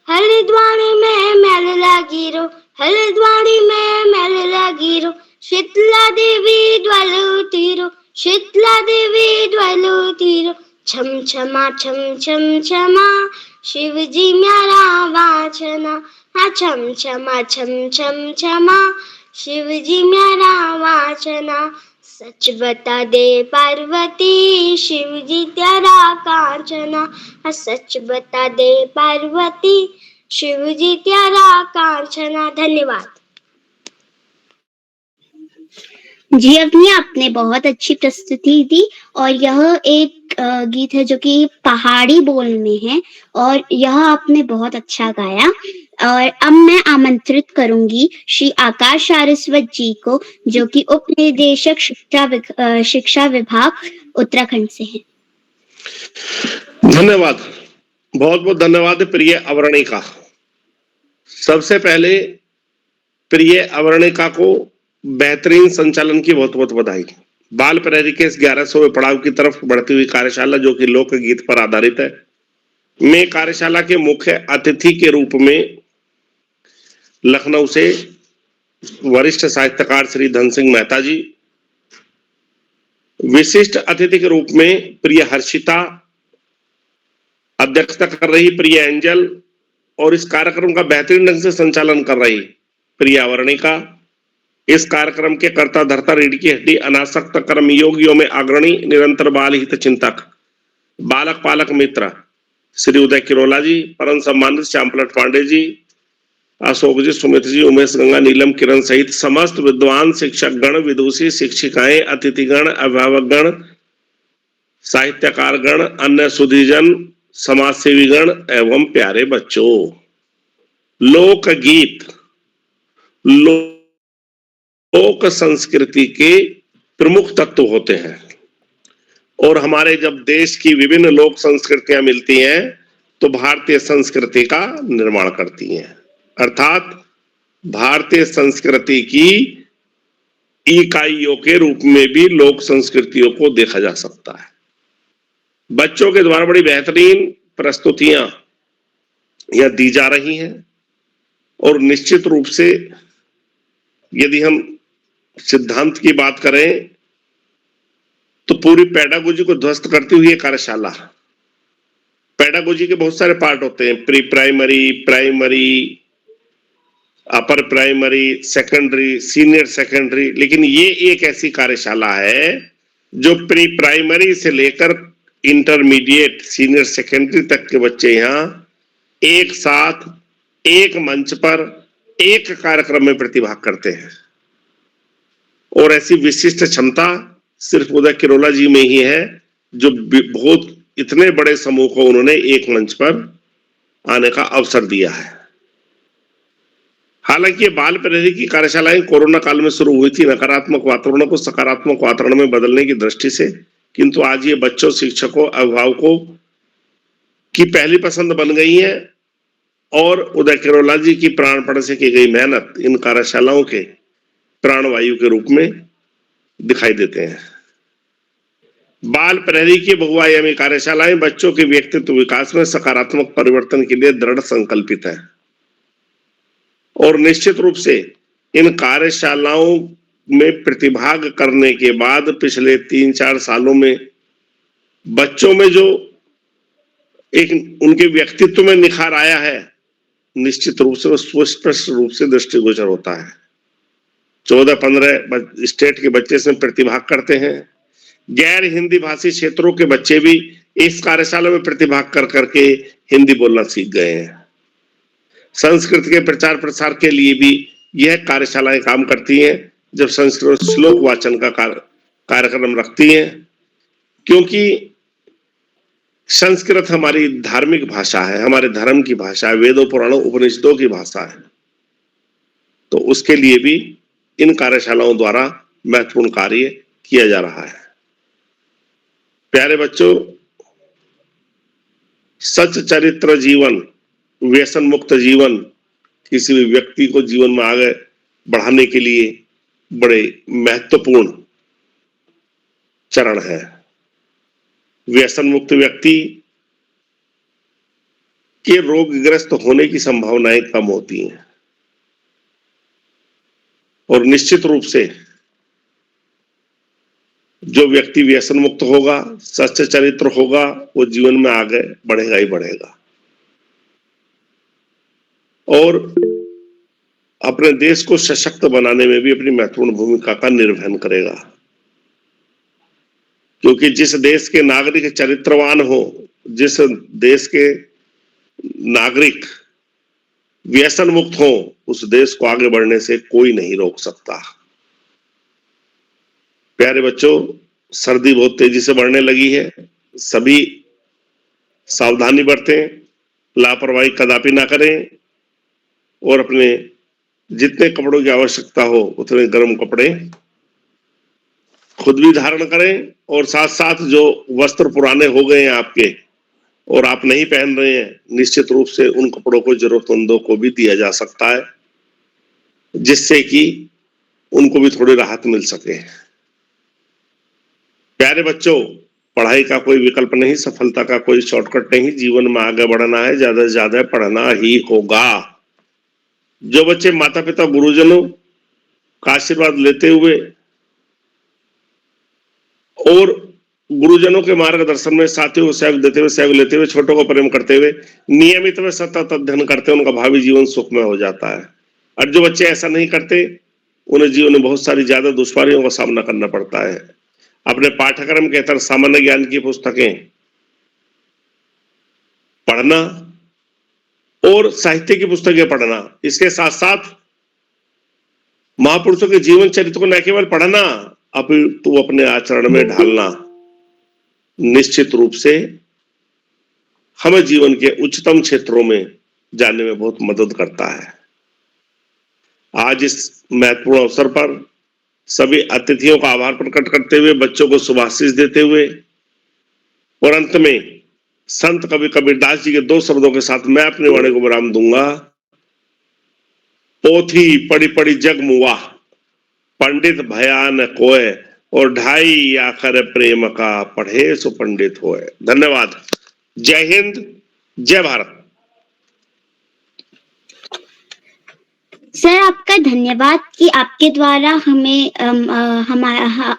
हरिद्वार में मैल लागी रो हरिद्वार में मैल लागी रो शीतला देवी ज्वल उठीरो शीतला देवी ज्वल उठीरो छम छमा छम छम छमा शिव जी म्यारा वांछना हाँ छम छमा छम छम छमा शिव जी म्यारा वांछना सच बता दे पार्वती शिव जी तेरा कांचना हाँ सच बता दे पार्वती शिव जी तेरा कांचना। धन्यवाद। जी अवनी, आपने बहुत अच्छी प्रस्तुति दी और यह एक गीत है जो कि पहाड़ी बोल में है और यह आपने बहुत अच्छा गाया। और अब मैं आमंत्रित करूंगी श्री आकाश सारस्वत जी को, जो कि उप निदेशक शिक्षा विभाग उत्तराखंड से हैं। धन्यवाद, बहुत बहुत धन्यवाद प्रिय अवर्णिका। सबसे पहले प्रिय अवर्णिका को बेहतरीन संचालन की बहुत बहुत बधाई। बाल प्रहरी के इस 1100वें पड़ाव की तरफ बढ़ती हुई कार्यशाला जो कि लोकगीत पर आधारित है, मैं कार्यशाला के मुख्य अतिथि के रूप में लखनऊ से वरिष्ठ साहित्यकार श्री धन सिंह मेहता जी, विशिष्ट अतिथि के रूप में प्रिय हर्षिता, अध्यक्षता कर रही प्रिय एंजल और इस कार्यक्रम का बेहतरीन ढंग से संचालन कर रही प्रिय अवर्णिका, इस कार्यक्रम के कर्ता धर्ता रीढ़ की हड्डी अनासक्त कर्मयोगियों में अग्रणी निरंतर बाल हित चिंतक बालक पालक मित्र श्री उदय किरोला जी, परम सम्मानित श्याम पलट पांडे जी, अशोक जी, सुमित जी, उमेश गंगा, नीलम किरण सहित समस्त विद्वान शिक्षक गण, विदुषी, शिक्षिकाएं, अतिथिगण, अभिभावक गण, साहित्यकार गण, अन्य सुधीजन, समाज सेवी गण एवं प्यारे बच्चों, लोकगीत लोक संस्कृति के प्रमुख तत्व होते हैं और हमारे जब देश की विभिन्न लोक संस्कृतियां मिलती हैं तो भारतीय संस्कृति का निर्माण करती हैं, अर्थात भारतीय संस्कृति की इकाइयों के रूप में भी लोक संस्कृतियों को देखा जा सकता है। बच्चों के द्वारा बड़ी बेहतरीन प्रस्तुतियां यह दी जा रही हैं और निश्चित रूप से यदि हम सिद्धांत की बात करें तो पूरी पेडागोजी को ध्वस्त करती हुई कार्यशाला। पेडागोजी के बहुत सारे पार्ट होते हैं, pre primary, primary, upper primary, secondary, senior secondary, लेकिन ये एक ऐसी कार्यशाला है जो प्री प्राइमरी से लेकर इंटरमीडिएट, सीनियर सेकेंडरी तक के बच्चे यहाँ एक साथ एक मंच पर एक कार्यक्रम में प्रतिभाग करते हैं और ऐसी विशिष्ट क्षमता सिर्फ उदय किरोला जी में ही है जो बहुत इतने बड़े समूह को उन्होंने एक मंच पर आने का अवसर दिया है। हालांकि ये बाल प्रहरी की कार्यशालाएं कोरोना काल में शुरू हुई थी नकारात्मक वातावरण को सकारात्मक वातावरण में बदलने की दृष्टि से, किंतु आज ये बच्चों, शिक्षकों, अभिभावकों की पहली पसंद बन गई है और उदय किरोला जी की प्राणपण से की गई मेहनत इन कार्यशालाओं के प्राणवायु के रूप में दिखाई देते हैं। बाल प्रहरी की बहुआयामी कार्यशालाएं बच्चों के व्यक्तित्व विकास में सकारात्मक परिवर्तन के लिए दृढ़ संकल्पित है और निश्चित रूप से इन कार्यशालाओं में प्रतिभाग करने के बाद पिछले 3-4 सालों में बच्चों में जो एक उनके व्यक्तित्व में निखार आया है, निश्चित रूप से स्पष्ट रूप से दृष्टिगोचर होता है। 14-15 स्टेट के बच्चे इसमें प्रतिभाग करते हैं। गैर हिंदी भाषी क्षेत्रों के बच्चे भी इस कार्यशाला में प्रतिभाग कर करके हिंदी बोलना सीख गए हैं। संस्कृत के प्रचार प्रसार के लिए भी यह कार्यशालाएं काम करती हैं जब संस्कृत श्लोक वाचन का कार्यक्रम रखती हैं, क्योंकि संस्कृत हमारी धार्मिक भाषा है, हमारे धर्म की भाषा है, वेदों पुराणों उपनिषदों की भाषा है तो उसके लिए भी इन कार्यशालाओं द्वारा महत्वपूर्ण कार्य किया जा रहा है। प्यारे बच्चों, सच चरित्र जीवन, व्यसन मुक्त जीवन किसी भी व्यक्ति को जीवन में आगे बढ़ाने के लिए बड़े महत्वपूर्ण चरण है। व्यसन मुक्त व्यक्ति के रोगग्रस्त होने की संभावनाएं कम होती हैं और निश्चित रूप से जो व्यक्ति व्यसन मुक्त होगा, सच्चा चरित्र होगा, वो जीवन में आगे बढ़ेगा ही बढ़ेगा और अपने देश को सशक्त बनाने में भी अपनी महत्वपूर्ण भूमिका का निर्वहन करेगा। क्योंकि जिस देश के नागरिक चरित्रवान हो, जिस देश के नागरिक व्यसन मुक्त हो, उस देश को आगे बढ़ने से कोई नहीं रोक सकता। प्यारे बच्चों, सर्दी बहुत तेजी से बढ़ने लगी है, सभी सावधानी बरतें, लापरवाही कदापि ना करें और अपने जितने कपड़ों की आवश्यकता हो उतने गर्म कपड़े खुद भी धारण करें और साथ साथ जो वस्त्र पुराने हो गए हैं आपके और आप नहीं पहन रहे हैं, निश्चित रूप से उन कपड़ों को जरूरतमंदों को भी दिया जा सकता है, जिससे कि उनको भी थोड़ी राहत मिल सके। प्यारे बच्चों, पढ़ाई का कोई विकल्प नहीं, सफलता का कोई शॉर्टकट नहीं, जीवन में आगे बढ़ना है, ज्यादा से ज्यादा पढ़ना ही होगा। जो बच्चे माता पिता गुरुजनों का आशीर्वाद लेते हुए और गुरुजनों के मार्गदर्शन में साथियों को सहयोग देते हुए, सहयोग लेते हुए, छोटों को प्रेम करते हुए नियमित व सतत अध्ययन करते हैं, उनका भावी जीवन सुखमय हो जाता है। और जो बच्चे ऐसा नहीं करते, उन्हें जीवन में बहुत सारी ज्यादा दुश्वारियों का सामना करना पड़ता है। अपने पाठ्यक्रम के तहत सामान्य ज्ञान की पुस्तकें पढ़ना और साहित्य की पुस्तकें पढ़ना, इसके साथ साथ महापुरुषों के जीवन चरित्र को न केवल पढ़ना, अपितु अपने आचरण में ढालना निश्चित रूप से हमें जीवन के उच्चतम क्षेत्रों में जाने में बहुत मदद करता है। आज इस महत्वपूर्ण अवसर पर सभी अतिथियों का आभार प्रकट करते हुए, बच्चों को शुभाशीष देते हुए और अंत में संत कवि कबीरदास जी के दो शब्दों के साथ मैं अपनी वाणी को विराम दूंगा। पोथी पढ़ी पढ़ी जग मुआ, पंडित भयान कोय, और ढाई आखर प्रेम का पढ़े सो पंडित होए। धन्यवाद। जय हिंद, जय भारत। सर, आपका धन्यवाद कि आपके द्वारा हमें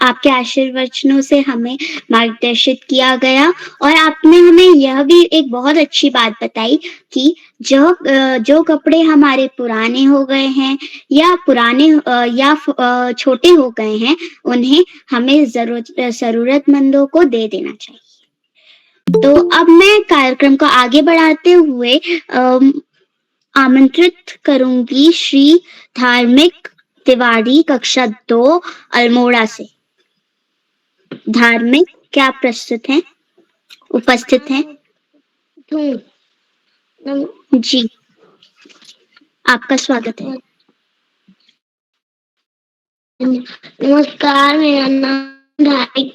आपके आशीर्वचनों से हमें मार्गदर्शित किया गया और आपने हमें यह भी एक बहुत अच्छी बात बताई कि जो कपड़े हमारे पुराने हो गए हैं या छोटे हो गए हैं, उन्हें हमें जरूरतमंदों को दे देना चाहिए। तो अब मैं कार्यक्रम को आगे बढ़ाते हुए आमंत्रित करूंगी श्री धार्मिक तिवारी, कक्षा 2 अल्मोड़ा से। धार्मिक, क्या प्रस्तुत हैं, उपस्थित हैं? जी, आपका स्वागत है। नमस्कार, मेरा नाम धार्मिक,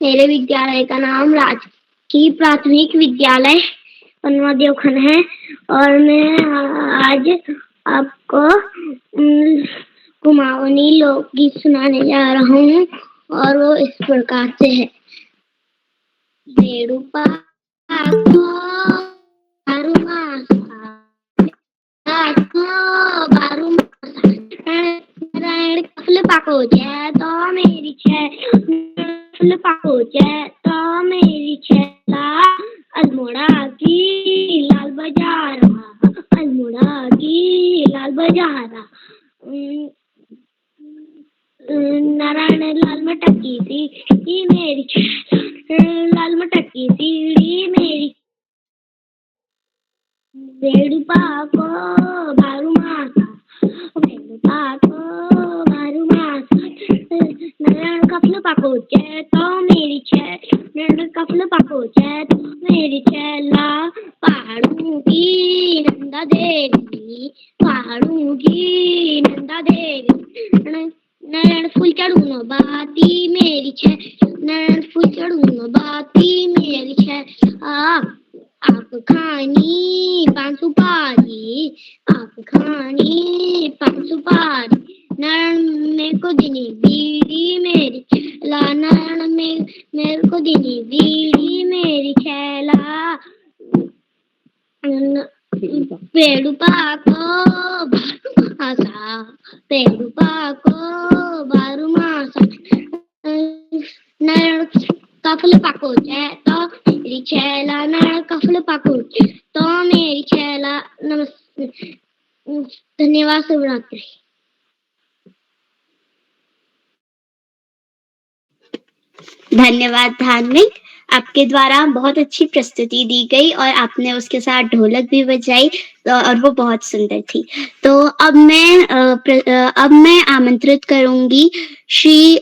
मेरे विद्यालय का नाम राजकीय प्राथमिक विद्यालय पनवा देवखन है और मैं आज आपको कुमाऊनी लोकगीत सुनाने जा रहा हूँ और वो इस प्रकार से है। नारायण कफल पाको जय तो मेरी छे, कफल पाको जय तो मेरी छेला, अल्मोड़ा की लाल बाजार, अल्मोड़ा की लाल बाजार। नारायण लाल मटकी सी मेरी लाल मटकी सीढ़ी मेरी, बेड़ू पाको बारू मासा, बेड़ू पाको बारू मासा। नारायण कफल पाको जय तो मेरी छे, नारायण कफल पाको जय तो मेरी छेला, पहाड़ों की नंदा देवी, पहाड़ों की नंदा देवी, नैन फूल चढ़ूनो बाती मेरी छे, नैन फूल चढ़ूनो बाती मेरी छे, आप खानी पान सुपारी, आप खानी पान सुपारी, नैन मेरे को दिनी बीड़ी मेरी छैला, नैन मेरे को दिनी बीड़ी मेरी छैला, पेड़ पाको बारू मासा, पेड़ पाको बारू मासा, नैन कफल पाको छे तो मेरी छैला, नैन कफल पाको छे तो मेरी छैला। नमस्ते, धन्यवाद, शुभरात्रि। धन्यवाद धार्मिक, आपके द्वारा बहुत अच्छी प्रस्तुति दी गई और आपने उसके साथ ढोलक भी बजाई और वो बहुत सुंदर थी। तो अब मैं आमंत्रित करूंगी श्री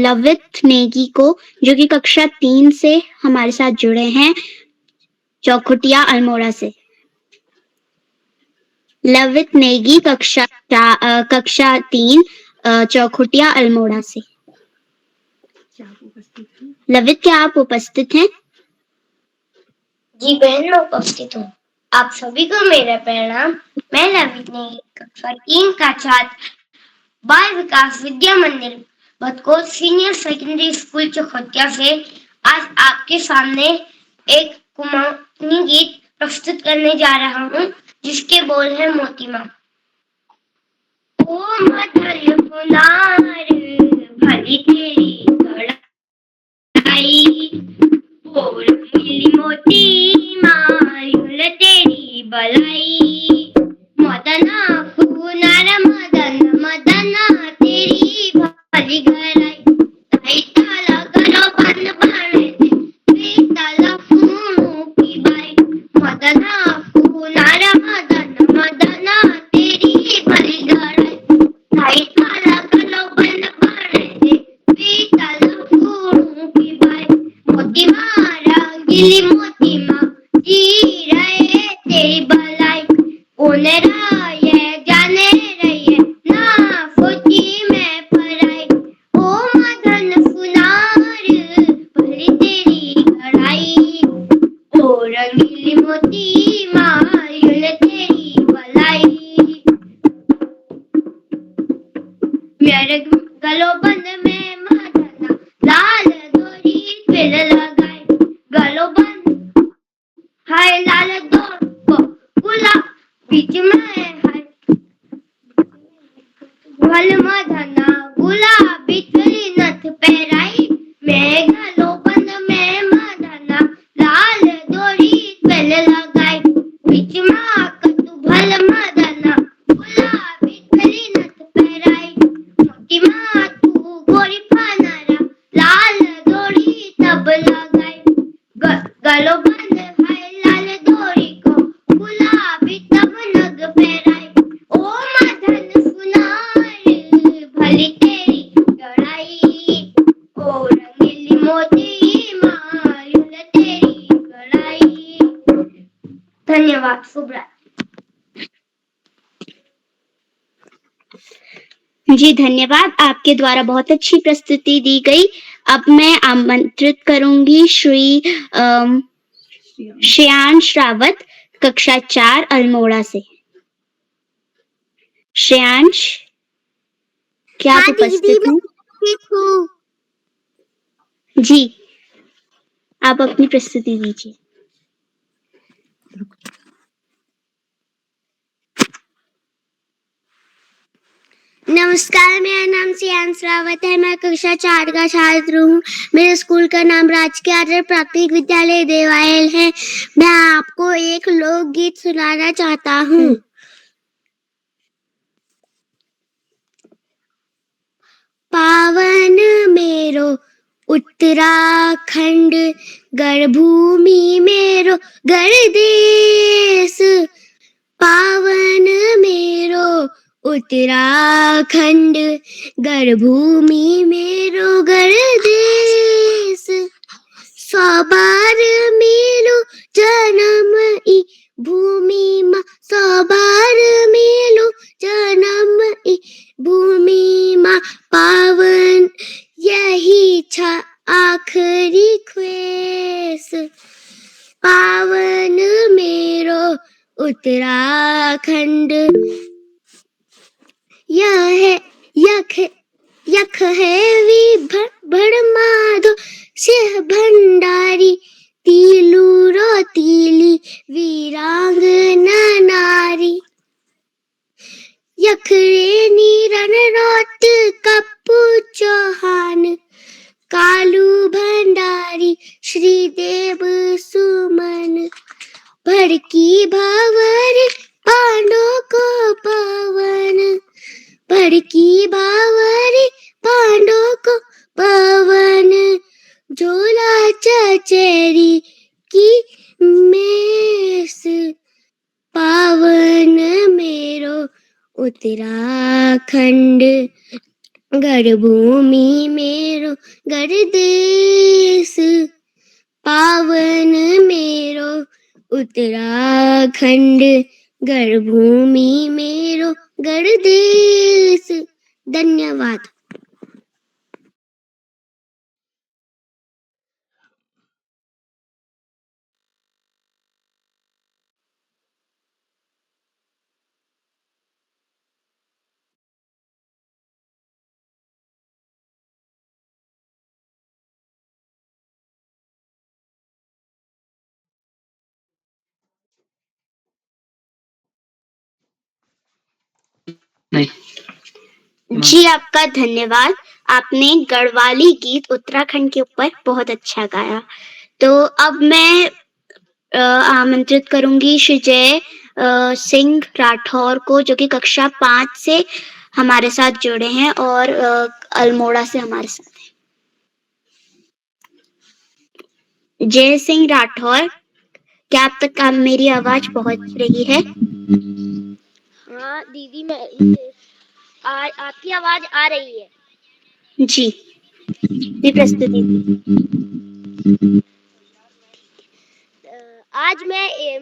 लवित नेगी को, जो कि कक्षा 3 से हमारे साथ जुड़े हैं, चौखुटिया अल्मोड़ा से। लवित नेगी कक्षा 3 चौखुटिया अल्मोड़ा से। लवित, क्या आप उपस्थित हैं? जी बहन, मैं उपस्थित हूँ। आप सभी को मेरा प्रणाम। मैं लवित नेगी कक्षा 3 का छात्र, बाल विकास विद्या मंदिर भटकोल सीनियर सेकेंडरी स्कूल चौखुटिया से आज आपके सामने एक कुमाऊनी गीत प्रस्तुत करने जा रहा हूँ, जिसके बोल है मोतीमा। ओ मधुर फुलार भली तेरी कड़ाई, और मिली मोती मायूल तेरी बलाई, मदना फूनार मदन मदना तेरी भली गराई, ताई ताला गलो बन बने वे ताला फूनू की बाई, मदना फूनार मदन मदना तेरी भली गराई, ताई ताला गलो बन बने वे ताला फूनू की बाई, मोती मारा गिली मोती माँ जी रहे तेरी भलाई, ओने राये जाने रहे ना फोची में पराई, ओ मदन फुनार भरी तेरी कड़ाई, ओ रंगीली मोती मायूल तेरी भलाई, मेरे गलो बंद में मदना लाल डोरी फिर लगाई, गलो बंद हाय लाल डोर को गुलाब बीच में हाय, भल मदना गुलाबी चली नथ पहराई, मैं गलो बंद में मदना लाल डोरी फिर लगाई, बीच में कतु भल मदना गुलाबी चली नथ पहराई, मोती माँ तू गोरी फानारा लाल डोरी तब लगाई, गलो बंद हाय लाल डोरी को गुलाबी तब नग पहराई, ओ मदन फुनार भली तेरी कड़ाई, ओ रंगीली मोती मायूल तेरी कड़ाई। धन्यवाद, शुभरात्रि। जी धन्यवाद, आपके द्वारा बहुत अच्छी प्रस्तुति दी गई। अब मैं आमंत्रित करूंगी श्री श्रेयांश रावत, कक्षा 4 अल्मोड़ा से। श्रेयांश, क्या आप उपस्थित हैं? जी, आप अपनी प्रस्तुति दीजिए। नमस्कार, मेरा नाम श्रेयांश रावत है। मैं कक्षा 4 का छात्र हूँ। मेरे स्कूल का नाम राजकीय आदर्श प्राथमिक विद्यालय देवायल है। मैं आपको एक लोकगीत सुनाना चाहता हूँ। पावन मेरो उत्तराखंड, गर्भूमि मेरो गणदेश, पावन मेरो उत्तराखंड, गर्भूमि मेरो गणदेश, 100 बार मेरो जन्म देश, पावन मेरो उत्तराखंड। यख है विभड़ माधो सिंह भंडारी, तीलू रो तीली वीरांगना नारी। यख रे नीरन रोत कप्पू चौहान, कालू भंडारी श्रीदेव सुमन। भड़की भावर पांडव को पवन, भड़की भावर पांडव को पवन। झोला चचेरी की मेस, पावन मेरो उत्तराखंड। गढ़ भूमि मेरो गढ़ देश, पावन मेरो उत्तराखंड। गढ़ भूमि मेरो गढ़ देश। धन्यवाद। जी आपका धन्यवाद। आपने गढ़वाली गीत उत्तराखंड के ऊपर बहुत अच्छा गाया। तो अब मैं आमंत्रित करूंगी श्री जय सिंह राठौर को, जो कि कक्षा 5 से हमारे साथ जुड़े हैं और अल्मोड़ा से हमारे साथ हैं। जय सिंह राठौर, क्या आप तक मेरी आवाज पहुंच रही है? हाँ दीदी, मैं आपकी आवाज आ रही है। जी प्रस्तुति। आज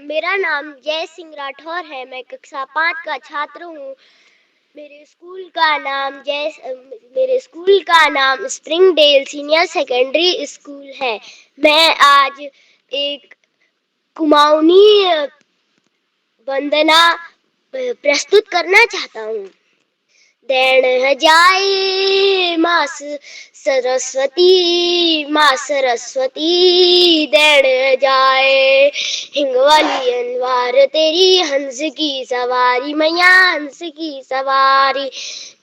मेरा नाम जय सिंह राठौर है। मैं कक्षा 5 का छात्र हूँ। मेरे स्कूल का नाम स्प्रिंगडेल सीनियर सेकेंडरी स्कूल है। मैं आज एक कुमाऊनी वंदना प्रस्तुत करना चाहता हूँ। देण जाए माँ सरस्वती, देण जाए हिंगवाली अनवार तेरी, हंस की सवारी मैया हंस की सवारी।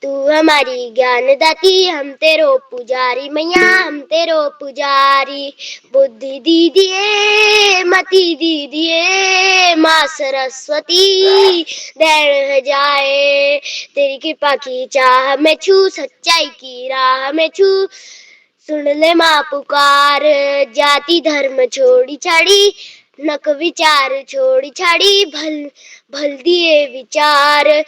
तू हमारी ज्ञान दाती, हम तेरो पुजारी मैया हम तेरो पुजारी। बुद्धि दीदिए मति दीदिए माँ सरस्वती, देण जाए तेरी कृपा की चाह में छू, सच्चाई की राह में छू। सुन ले माँ पुकार, जाति धर्म छोड़ी छाड़ी, नक विचार छोड़ी छाड़ी, भल दिए विचार।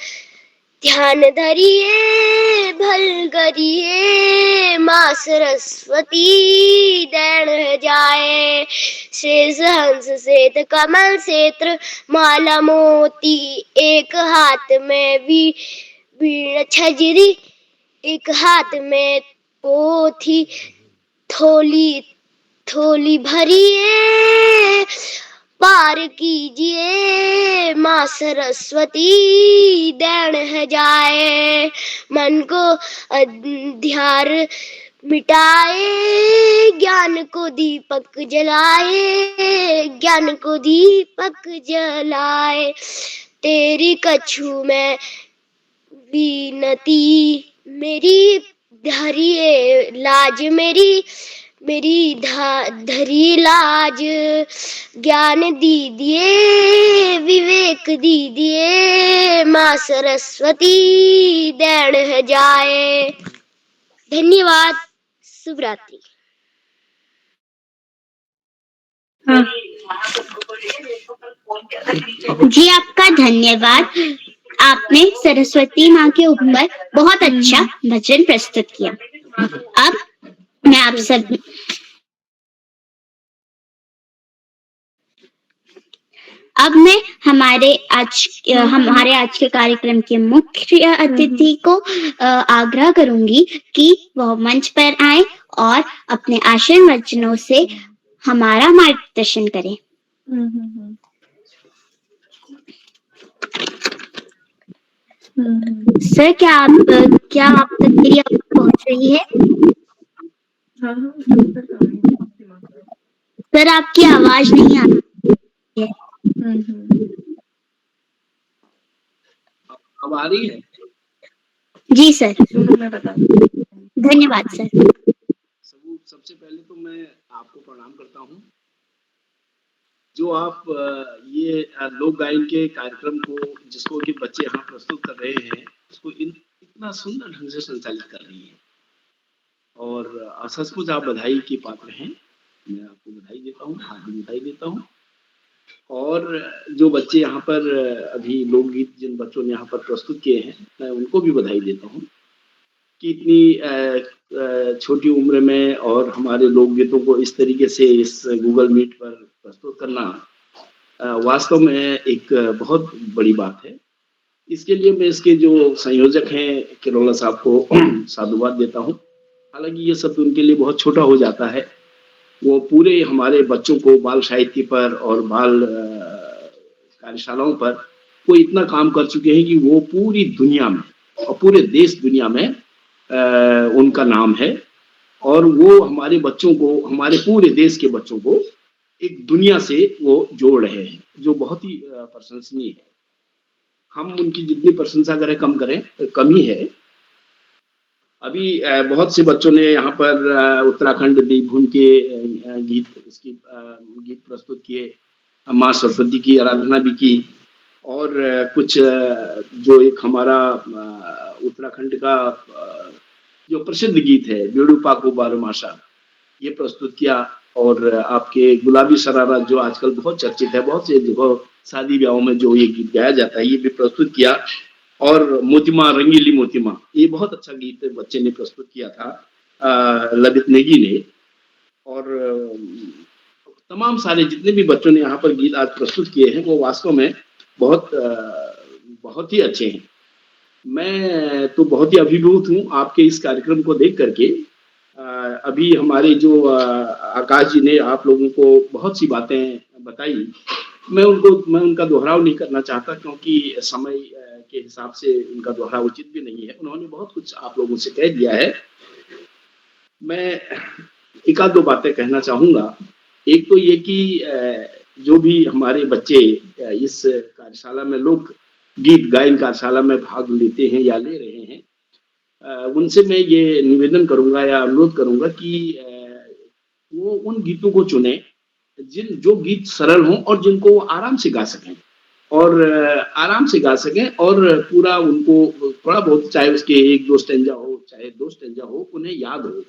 ध्यान धरिए भल करिए माँ सरस्वती, देण जाए शेष हंस श्वेत कमल क्षेत्र माला मोती। एक हाथ में वीण छजरी, एक हाथ में पोथी, थोली भरिए पार कीजिए माँ सरस्वती, देण जाए मन को अंधियार मिटाए, ज्ञान को दीपक जलाए, ज्ञान को दीपक जलाए। तेरी कछु में विनती मेरी, धरिए लाज मेरी धरी लाज। ज्ञान दीदिए विवेक दीदिए माँ सरस्वती, देण जाए। धन्यवाद। शुभ रात्रि। जी आपका धन्यवाद। आपने सरस्वती माँ के ऊपर बहुत अच्छा भजन प्रस्तुत किया। अब मैं आप सब अब मैं हमारे आज के कार्यक्रम के मुख्य अतिथि को आग्रह करूंगी कि वह मंच पर आए और अपने आशीर्वचनों से हमारा मार्गदर्शन करें। सर, क्या आप तक मेरी आवाज पहुंच रही है? सर, आपकी आवाज नहीं आ रही है। अब आ रही है? जी सर, धन्यवाद सर। सबसे पहले तो मैं आपको प्रणाम करता हूँ जो आप ये लोक गायन के कार्यक्रम को जिसको कि बच्चे यहाँ प्रस्तुत कर रहे हैं उसको इतना सुंदर ढंग से संचालित कर रही हैं और सचमुच आप बधाई के पात्र हैं। मैं आपको बधाई देता हूँ, हार्दिक बधाई देता हूँ। और जो बच्चे यहाँ पर अभी लोकगीत जिन बच्चों ने यहाँ पर प्रस्तुत किए हैं मैं उनको भी बधाई देता हूँ कि इतनी छोटी उम्र में और हमारे लोकगीतों को इस तरीके से इस गूगल मीट पर प्रस्तुत करना वास्तव में एक बहुत बड़ी बात है। इसके लिए मैं इसके जो संयोजक हैं किरोला साहब को साधुवाद देता हूँ। हालांकि ये सब उनके लिए बहुत छोटा हो जाता है, वो पूरे हमारे बच्चों को बाल साहित्य पर और बाल कार्यशालाओं पर वो इतना काम कर चुके हैं कि वो पूरी दुनिया में और पूरे देश दुनिया में उनका नाम है और वो हमारे बच्चों को, हमारे पूरे देश के बच्चों को एक दुनिया से वो जोड़ रहे हैं, जो बहुत ही प्रशंसनीय है। हम उनकी जितनी प्रशंसा करें कम ही है। अभी बहुत से बच्चों ने यहाँ पर उत्तराखंड देवभूमि के गीत प्रस्तुत किए, माँ सरस्वती की आराधना भी की और कुछ जो एक हमारा उत्तराखंड का जो प्रसिद्ध गीत है बेड़ू पाको बारमासा, ये प्रस्तुत किया। और आपके गुलाबी शरारा जो आजकल बहुत चर्चित है, बहुत से जगह शादी ब्याहों में जो ये गीत गाया जाता है, ये भी प्रस्तुत किया। और मोतिमा रंगीली मोतिमा, ये बहुत अच्छा गीत बच्चे ने प्रस्तुत किया था ललित नेगी ने। और तमाम सारे जितने भी बच्चों ने यहाँ पर गीत आज प्रस्तुत किए हैं वो वास्तव में बहुत ही अच्छे हैं। मैं तो बहुत ही अभिभूत हूँ आपके इस कार्यक्रम को देख करके। अभी हमारे जो आकाश जी ने आप लोगों को बहुत सी बातें बताई, मैं उनका दोहराव नहीं करना चाहता क्योंकि समय के हिसाब से उनका दोहराव उचित भी नहीं है। उन्होंने बहुत कुछ आप लोगों से कह दिया है। मैं एक आध दो बातें कहना चाहूँगा। एक तो ये कि जो भी हमारे बच्चे इस कार्यशाला में लोक गीत गायन कार्यशाला में भाग लेते हैं या ले रहे हैं, उनसे मैं ये निवेदन करूंगा या अनुरोध करूंगा कि वो उन गीतों को चुने जो गीत सरल हों और जिनको वो आराम से गा सकें और पूरा उनको थोड़ा बहुत, चाहे उसके एक दो स्टेंजा हो चाहे दो स्टेंजा हो, उन्हें याद हो।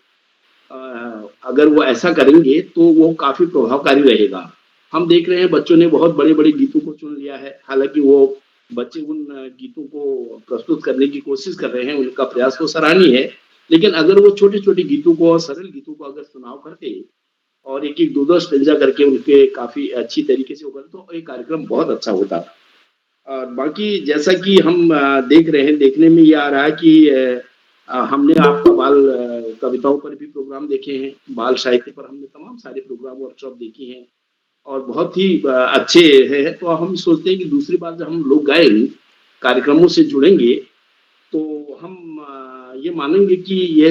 अगर वो ऐसा करेंगे तो वो काफी प्रभावकारी रहेगा। हम देख रहे हैं बच्चों ने बहुत बड़े बड़े गीतों को चुन लिया है। हालांकि वो बच्चे उन गीतों को प्रस्तुत करने की कोशिश कर रहे हैं, उनका प्रयास तो सराहनीय है, लेकिन अगर वो छोटे छोटे गीतों को और सरल गीतों को अगर चुनाव करते और एक एक दो दो स्टेंजा करके उनके काफी अच्छी तरीके से होगा तो ये कार्यक्रम बहुत अच्छा होता। और बाकी जैसा कि हम देख रहे हैं, देखने में ये आ रहा है कि हमने आपका बाल कविताओं पर भी प्रोग्राम देखे हैं, बाल साहित्य पर हमने तमाम सारे प्रोग्राम वर्कशॉप देखी हैं और बहुत ही अच्छे हैं। तो हम सोचते हैं कि दूसरी बार जब हम लोक गायन कार्यक्रमों से जुड़ेंगे तो हम ये मानेंगे कि ये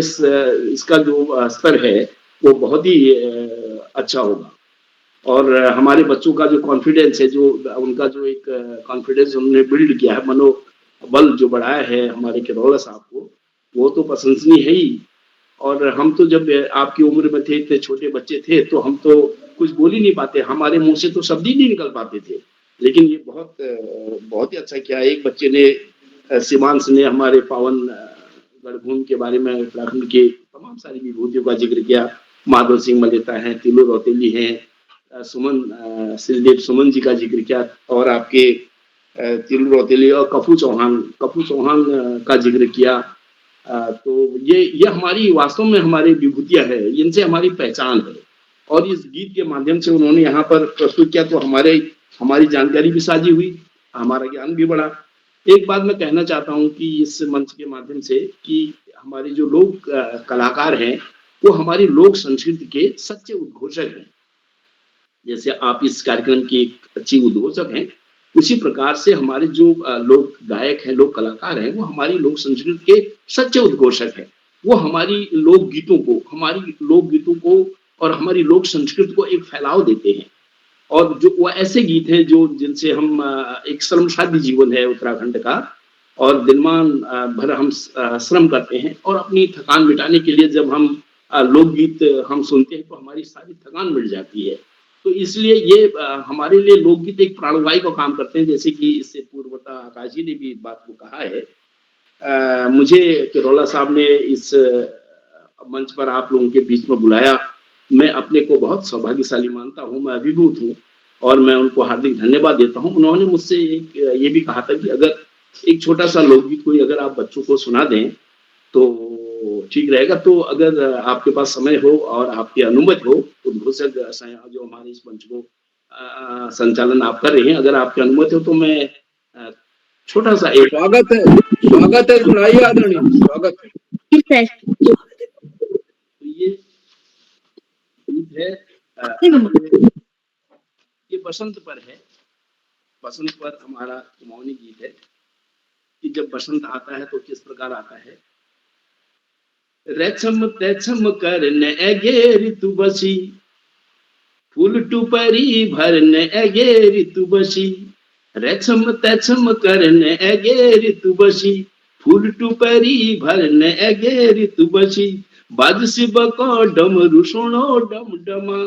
इसका जो स्तर है वो बहुत ही अच्छा होगा और हमारे बच्चों का जो कॉन्फिडेंस है, जो उनका जो एक कॉन्फिडेंस उन्होंने बिल्ड किया है, मनोबल जो बढ़ाया है हमारे किरोला साहब को, वो तो प्रशंसनीय है ही। और हम तो जब आपकी उम्र में थे, इतने छोटे बच्चे थे, तो हम तो कुछ बोल ही नहीं पाते, हमारे मुंह से तो शब्द ही नहीं निकल पाते थे। लेकिन ये बहुत ही अच्छा किया। एक बच्चे ने सीमांश ने हमारे पावन गढ़भूमि के बारे में, उत्तराखंड के तमाम सारी विभूतियों का जिक्र किया। माधव सिंह मलेता हैं, तिलू रौतेली हैं, श्रीदेव सुमन जी का जिक्र किया और आपके तिलू रौतेली और कफू चौहान का जिक्र किया। तो ये हमारी वास्तव में हमारी विभूतियां है, इनसे हमारी पहचान है और इस गीत के माध्यम से उन्होंने यहाँ पर प्रस्तुत किया तो हमारी जानकारी भी साझी हुई, हमारा ज्ञान भी बढ़ा। एक बात मैं कहना चाहता हूँ कि इस मंच के माध्यम से कि हमारे जो लोग कलाकार हैं वो हमारी लोक संस्कृति के सच्चे उद्घोषक हैं जैसे आप इस कार्यक्रम की एक अच्छी उद्घोषक हैं, उसी प्रकार से हमारे जो लोक गायक हैं, लोक कलाकार हैं, वो हमारी लोक संस्कृति के सच्चे उद्घोषक हैं। वो हमारी लोकगीतों को और हमारी लोक संस्कृति को एक फैलाव देते हैं। और जो वो ऐसे गीत हैं जो जिनसे हम एक श्रमसाध्य जीवन है उत्तराखंड का, और दिनमान भर हम श्रम करते हैं, और अपनी थकान मिटाने के लिए जब हम लोकगीत हम सुनते हैं तो हमारी सारी थकान मिट जाती है। तो इसलिए ये हमारे लिए लोकगीत एक प्राणवायु का काम करते हैं, जैसे कि इससे पूर्वता आकाश जी ने भी इस बात को कहा है। मुझे किरोला साहब ने इस मंच पर आप लोगों के बीच में बुलाया, मैं अपने को बहुत सौभाग्यशाली मानता हूँ, मैं अभिभूत हूँ और मैं उनको हार्दिक धन्यवाद देता हूँ। उन्होंने मुझसे ये भी कहा था कि अगर एक छोटा सा लोकगीत कोई अगर आप बच्चों को सुना दें तो ठीक रहेगा। तो अगर आपके पास समय हो और आपकी अनुमति हो, उद्घोषक जो हमारे इस मंच को संचालन आप कर रहे हैं, अगर आपकी अनुमति हो तो मैं छोटा सा एक स्वागत है सुनाइए आदरणीय, स्वागत है। तो ये गीत है, ये बसंत पर है। बसंत पर हमारा कुमाऊनी गीत है कि जब बसंत आता है तो किस प्रकार आता है। रेछम तेछम करने एगे ऋतु बसी, फूल टुपरी भरने एगे ऋतु बसी। रेछम तेछम करने एगे ऋतु बसी, फूल टुपरी भरने एगे ऋतु बसी। बाज शिव को डमरू सुनो डम डमा,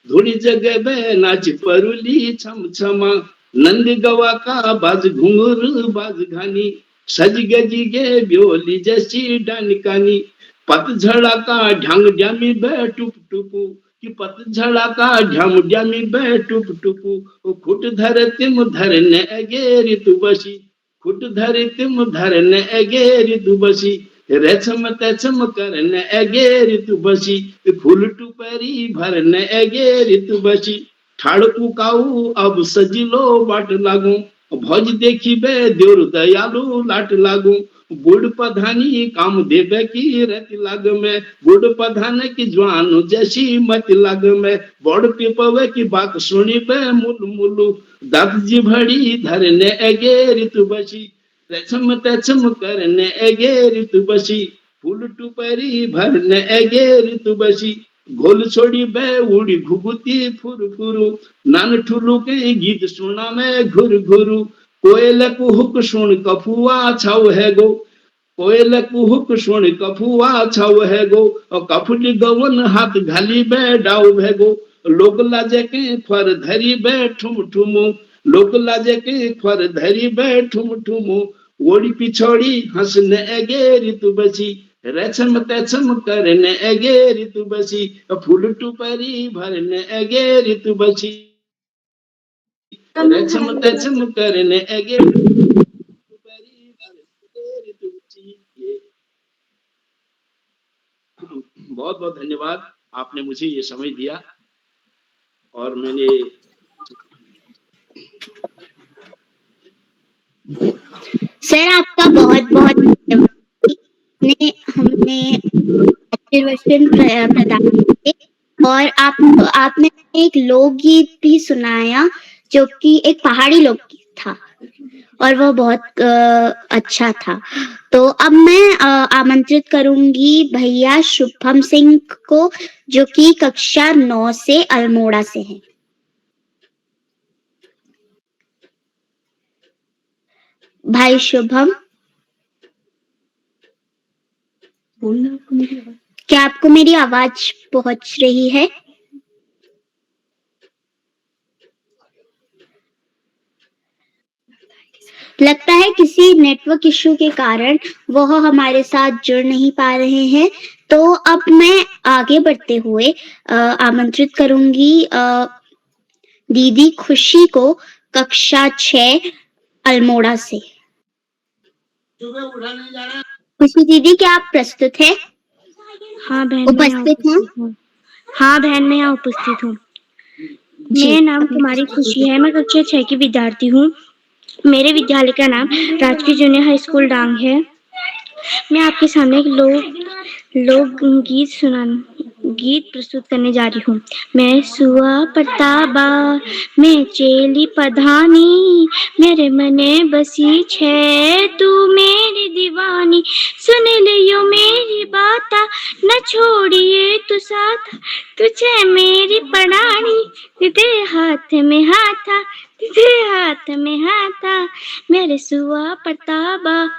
धुरी जगह बे नाच परुली छम छमा। नंद गवा का बाज घुंघरू बाज घानी, सज गजी गे ब्योली जैसी डानिकानी। पतझड़ा का ढंग ड्यामी बे टुप टुपू, कि पतझड़ा का ढम ड्यामी बे टुप टुपू। खुट धर तिम धरने एगे ऋतु बसी, खुट धर तिम धरने एगे ऋतु बसी। रेछम तेछम करने एगे ऋतु बसी, फूल टुपरी भरने एगे ऋतु बसी। ठाड़कू काऊ अब सजिलो बाट लागू, भौज देखी बे देवर दयालु लाट लागू। बूढ़ पधानी काम देवे की रत लाग में, बूढ़ पधान की जवान जैसी मत लाग में। बड़ पिपवे की बात सुनी बे मुल मुलू, दांत जिभड़ी धरने एगे ऋतु बसी। रेछम तेछम करने एगे ऋतु बसी, फूल टुपरी भरने एगे ऋतु बसी। घोल छोड़ी बे उड़ी घुघुती फुर फुरु, नान ठुलू के गीत सुना में घुर घुरु। कोयल कुहुक सुन कफुआ छाव है गो, कोयल कुहुक सुन कफुआ छाव है गो। और कफुली गवन हाथ घाली बे डाव है गो। लोग लाजे के फर धरी बे ठुम ठुमो, लोग लाजे के फर धरी बे ठुम ठुमो। ओड़ी पिछोड़ी हंसने एगे ऋतु बसी, रेछम तेछम करने एगे ऋतु बसी। फूल टुपरी भरने एगे ऋतु बसी, रेछम तेछम करने एगे टुपरी भरने ऋतु बसी। बहुत बहुत धन्यवाद, आपने मुझे ये समय दिया और मैंने सर आपका बहुत बहुत धन्यवाद। हमने आशीर्वचन प्रदान किए और आपने एक लोकगीत भी सुनाया जो कि एक पहाड़ी लोकगीत था और वो बहुत अच्छा था। तो अब मैं आमंत्रित करूंगी भैया शुभम सिंह को, जो कि कक्षा 9 से अल्मोड़ा से हैं। भाई शुभम, क्या आपको मेरी आवाज पहुंच रही है? लगता है किसी नेटवर्क इशू के कारण वह हमारे साथ जुड़ नहीं पा रहे हैं। तो अब मैं आगे बढ़ते हुए आमंत्रित करूंगी दीदी खुशी को, कक्षा 6 अल्मोड़ा से। खुशी दीदी, क्या आप प्रस्तुत हैं? हाँ बहन, उपस्थित हैं? हाँ बहन, मैं यहाँ उपस्थित हूँ। मेरा नाम कुमारी खुशी है, मैं कक्षा 6 की विद्यार्थी हूँ। मेरे विद्यालय का नाम राजकीय जूनियर हाई स्कूल डांग है। मैं आपके सामने एक लोक गीत गीत प्रस्तुत करने जा रही हूँ। मैं सुआ प्रताबा मैं चेली पधानी, मेरे मने बसी छे तू मेरी दीवानी। सुन लियो मेरी बाता न छोड़िए तू साथ, तुझे मेरी पढ़ानी तेरे हाथ में हाथा, तेरे हाथ में हाथा। मेरे सुआ प्रताबा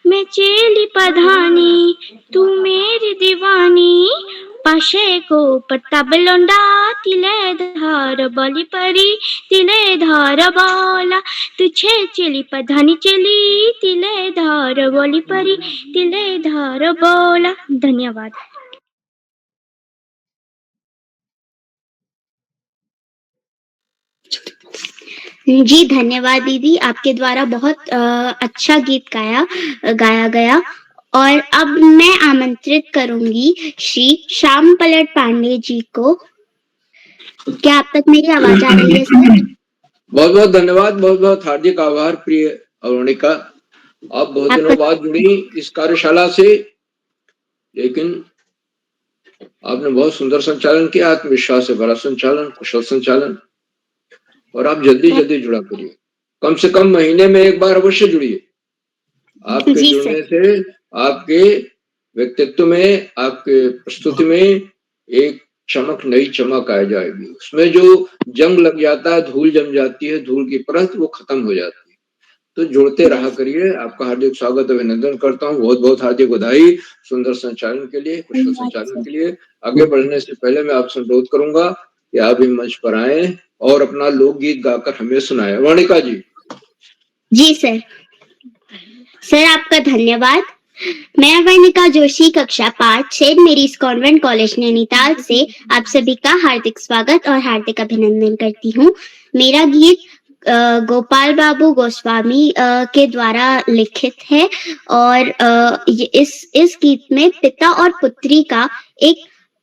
मैं चेली पधानी, तू मेरी दीवानी। पाशे को पत्ता बलोंडा तिले धार बोली परी, तिले धार बोला तुझे चेली पधानी चली, तिले धार बोली परी, तिले धार बोला। धन्यवाद। जी धन्यवाद दीदी, आपके द्वारा बहुत अच्छा गीत गाया गया। और अब मैं आमंत्रित करूंगी श्री श्याम पलट पांडे जी को। क्या आप तक मेरी आवाज आ रही है सर? बहुत बहुत धन्यवाद, बहुत बहुत हार्दिक आभार प्रिय अरुणिका। आप बहुत दिनों बाद जुड़ी इस कार्यशाला से, लेकिन आपने बहुत सुंदर संचालन किया, आत्मविश्वास से भरा संचालन, कुशल संचालन, और आप जल्दी जल्दी जुड़ा करिए। कम से कम महीने में एक बार अवश्य जुड़िए। आपके जुड़ने से आपके व्यक्तित्व में, आपके प्रस्तुति में एक चमक, नई चमक आ जाएगी। उसमें जो जंग लग जाता है, धूल जम जाती है, धूल की परत, वो खत्म हो जाती है। तो जुड़ते रहा करिए। आपका हार्दिक स्वागत, अभिनंदन करता हूँ। बहुत बहुत हार्दिक बधाई सुंदर संचालन के लिए, कुशल संचालन के लिए। आगे बढ़ने से पहले मैं आपसे अनुरोध करूंगा कि आप भी मंच पर आए और अपना लोकगीत गाकर हमें सुनाए। वाणिका जी। जी सर। सर आपका धन्यवाद। मैं वर्णिका जोशी, कक्षा 5 Saint Mary's Convent College Nainital से आप सभी का हार्दिक स्वागत और हार्दिक अभिनंदन करती हूँ। मेरा गीत गोपाल बाबू गोस्वामी के द्वारा लिखित है, और इस गीत में पिता और पुत्री का एक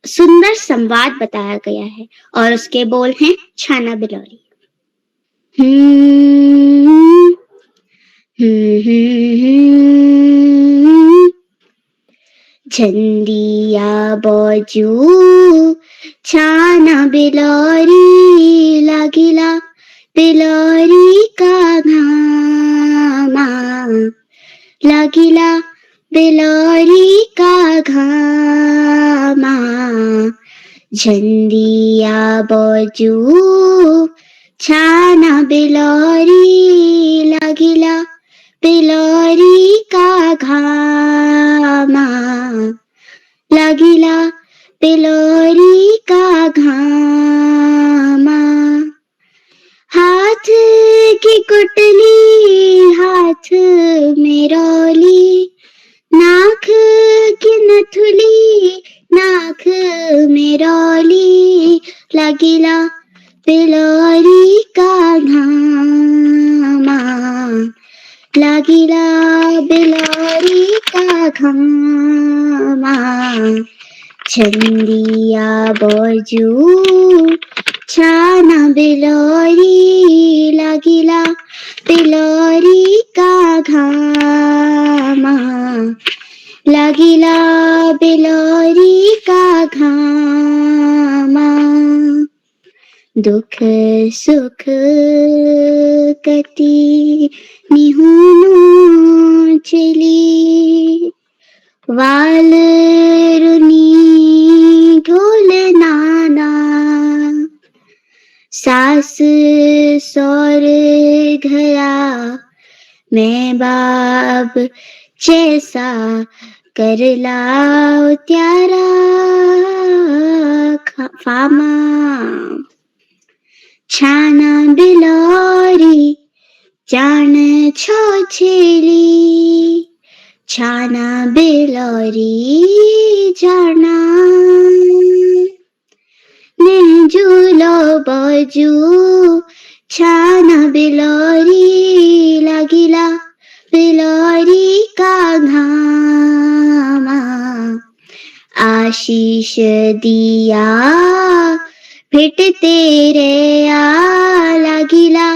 सुंदर संवाद बताया गया है, और उसके बोल हैं छाना बिलौरी। झंडिया बाजू छाना बिलौरी, लागिला बिलौरी का घामा, लागिला बिलौरी का घामा। झंडिया बाजू छाना बिलौरी, लागिला बिलौरी का घामा, लागिला बिलौरी का घामा। हाथ की कुटली हाथ में रौली, नाक की नथुली नाक में रौली, लागिला बिलौरी का घामा, लागिला बिलौरी का घामा। झंडिया बाजू छाना बिलौरी, लागिला बिलौरी का घामा, लागिला बिलौरी का घामा। दुख सुख कति निहुनु चली, वाल रुनी ढोल नाना। सास सौर घरा मैं बाप जैसा, कर लाओ त्यारा फामा। छाना बिलौरी जान छो छेली, छाना बिलौरी जाना। नेजुलो बाजू छाना बिलौरी, लागिला बिलौरी का घामा। आशीष दिया भेट तेरे आ, लागिला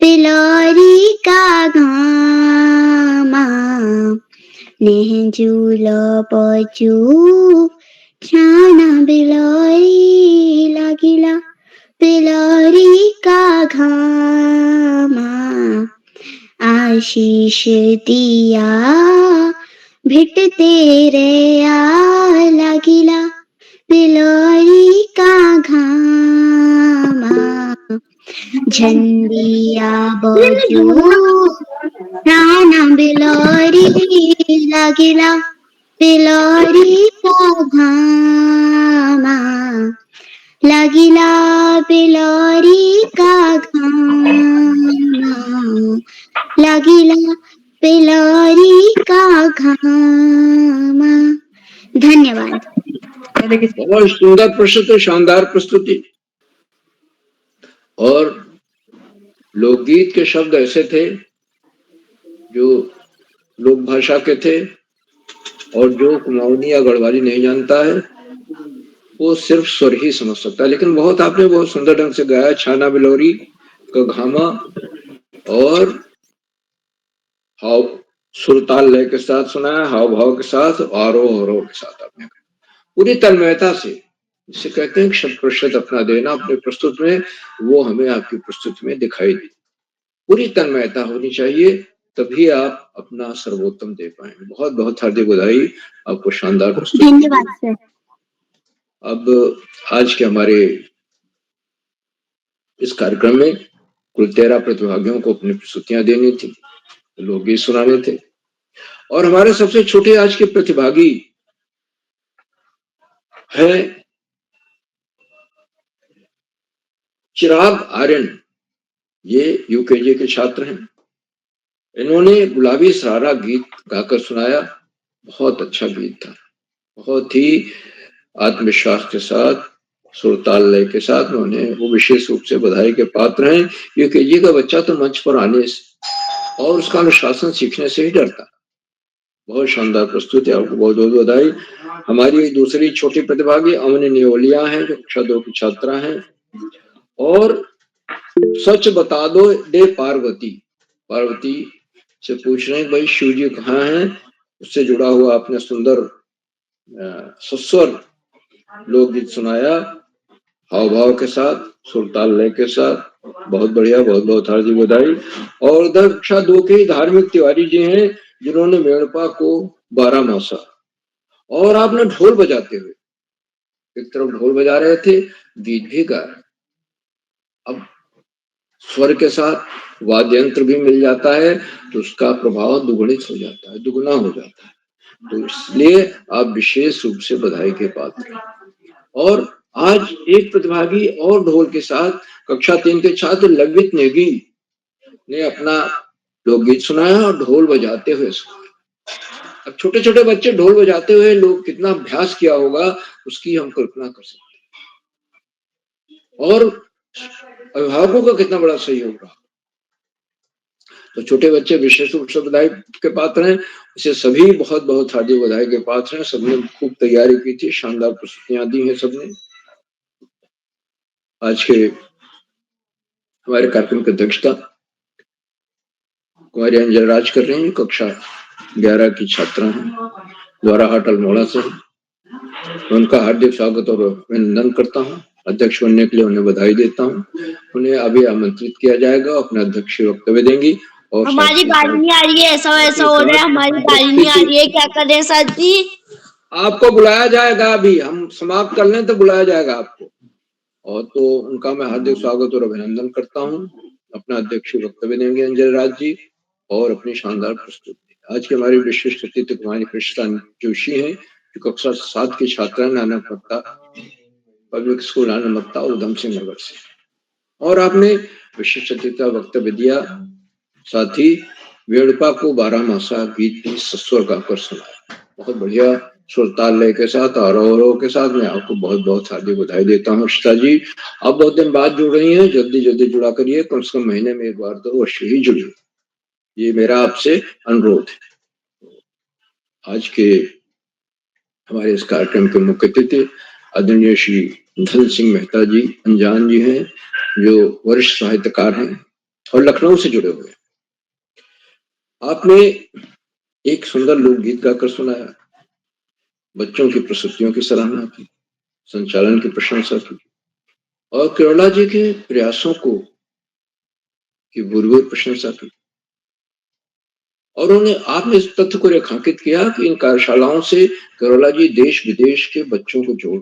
बिलौरी का घामा। नेजुलो बाजू छाना बिलोरी लागिला बिलोरी का घामा आशीष दिया भेटते रे लागिला बिलोरी का घामा झंडिया बजू छाना बिलोरी लागिला बिलोरी का घामा लागिला बिलोरी का घामा लागिला बिलोरी का घामा। धन्यवाद। बहुत सुंदर प्रस्तुति, शानदार प्रस्तुति। और लोकगीत के शब्द ऐसे थे जो लोक भाषा के थे, और जो कुमाऊनी या गढ़वाली नहीं जानता है वो सिर्फ स्वर ही समझ सकता है। लेकिन बहुत आपने बहुत सुंदर ढंग से गाया, छाना बिलोरी का घामा, और हाव सुरताल लय के साथ सुनाया, हाव भाव के साथ, आरोह अवरोह के साथ आपने पूरी तन्मयता से, जिसे कहते हैं शत प्रतिशत अपना देना अपने प्रस्तुत में, वो हमें आपकी प्रस्तुति में दिखाई दी। पूरी तन्मयता होनी चाहिए, तभी आप अपना सर्वोत्तम दे पाएंगे। बहुत बहुत हार्दिक बधाई आपको, शानदार प्रस्तुति। धन्यवाद सर। अब आज के हमारे इस कार्यक्रम में कुल 13 प्रतिभागियों को अपनी प्रस्तुतियां देनी थी, लोकगीत सुनाने थे, और हमारे सबसे छोटे आज के प्रतिभागी है चिराग आर्यन। ये यूकेजी के छात्र हैं। इन्होंने गुलाबी सरारा गीत गाकर सुनाया। बहुत अच्छा गीत था, बहुत ही आत्मविश्वास के साथ, सुरताल लय के साथ। उन्होंने वो विशेष रूप से बधाई के पात्र हैं। यूकेजी का बच्चा तो मंच पर आने और उसका अनुशासन सीखने से ही डरता। बहुत शानदार प्रस्तुति, आपको बहुत बहुत बधाई। हमारी दूसरी छोटी प्रतिभागी अमन नियोलिया हैं, जो कक्षा 2 की छात्रा हैं। और सच बता दो दे पार्वती, पार्वती से पूछ रहे हैं भाई शिव जी कहाँ हैं। उससे जुड़ा हुआ आपने सुंदर सस्वर लोकगीत सुनाया, हाव भाव के साथ, सुरताल लय के साथ। बहुत बढ़िया, बहुत बहुत हार्दिक बधाई। और उधर कक्षा 2 के धार्मिक तिवारी जी हैं, जिन्होंने मेड़पा को 12 मासा, और आपने ढोल बजाते हुए, एक तरफ ढोल बजा रहे थे, गीत भी गा रहे। अब स्वर के साथ वाद्य यंत्र भी मिल जाता है तो उसका प्रभाव दुगुणित हो जाता है, दुगुना हो जाता है। तो इसलिए आप विशेष रूप से बधाई के पात्र हैं। और आज एक प्रतिभागी और ढोल के साथ कक्षा 3 के छात्र लवित नेगी ने अपना लोकगीत सुनाया और ढोल बजाते हुए सुनाया। अब छोटे छोटे बच्चे ढोल बजाते हुए लोग कितना अभ्यास किया होगा उसकी हम कल्पना कर सकते हैं, और अभिभावकों का कितना बड़ा सहयोग रहा। तो छोटे बच्चे विशेष रूप से बधाई के पात्र हैं। इसे सभी बहुत बहुत हार्दिक बधाई के पात्र हैं। सबने खूब तैयारी की थी, शानदार प्रस्तुतियां दी हैं सबने। आज के हमारे कार्यक्रम की अध्यक्षता कुमारी अंजल राज कर रही हैं, कक्षा 11 की छात्रा हैं, द्वाराहाट अल्मोड़ा से। उनका हार्दिक स्वागत और अभिनंदन करता हूँ। अध्यक्ष बनने के लिए उन्हें बधाई देता हूँ। उन्हें अभी आमंत्रित किया जाएगा, अपना अध्यक्ष वक्तव्य देंगी। और हमारी बारी नहीं आ रही है, ऐसा वैसा हो रहा है, हमारी बारी नहीं आ रही है, क्या करें सर जी? आपको बुलाया जाएगा, अभी हम समाप्त कर लें तो बुलाया जाएगा आपको। और तो उनका मैं हार्दिक स्वागत और अभिनंदन करता हूँ। अपना अध्यक्ष वक्तव्य देंगे अंजल राज जी, और अपनी शानदार प्रस्तुति। आज की हमारी विशिष्ट अतिथि कुमारी कृष्णा जोशी हैं, जो कक्षा 7 की छात्रा नानक मत्ता पब्लिक स्कूल नानक मत्ता उधम सिंह नगर से। और आपने विशिष्ट अतिथि का वक्तव्य दिया, साथ ही वेड़पा को 12 मासा गीत भी सस्वर गाकर सुनाया। बहुत बढ़िया सुरताल लय के साथ, आरोह के साथ। मैं आपको बहुत बहुत हार्दिक बधाई देता हूँ श्वेता जी। आप बहुत दिन बाद जुड़ रही हैं, जल्दी जल्दी जुड़ा करिए, कम से कम महीने में एक बार तो अवश्य ही जुड़िए, ये मेरा आपसे अनुरोध है। आज के हमारे इस कार्यक्रम के मुख्य अतिथि आदरणीय श्री धन सिंह मेहता जी अनजान जी हैं, जो वरिष्ठ साहित्यकार हैं और लखनऊ से जुड़े हुए हैं। आपने एक सुंदर लोकगीत गाकर सुनाया, बच्चों की प्रस्तुतियों की सराहना की, संचालन की प्रशंसा की और केरला जी के प्रयासों को की भूरी प्रशंसा की। और आपने इस तथ्य को रेखांकित किया कि इन कार्यशालाओं से केरला जी देश विदेश के बच्चों को जोड़,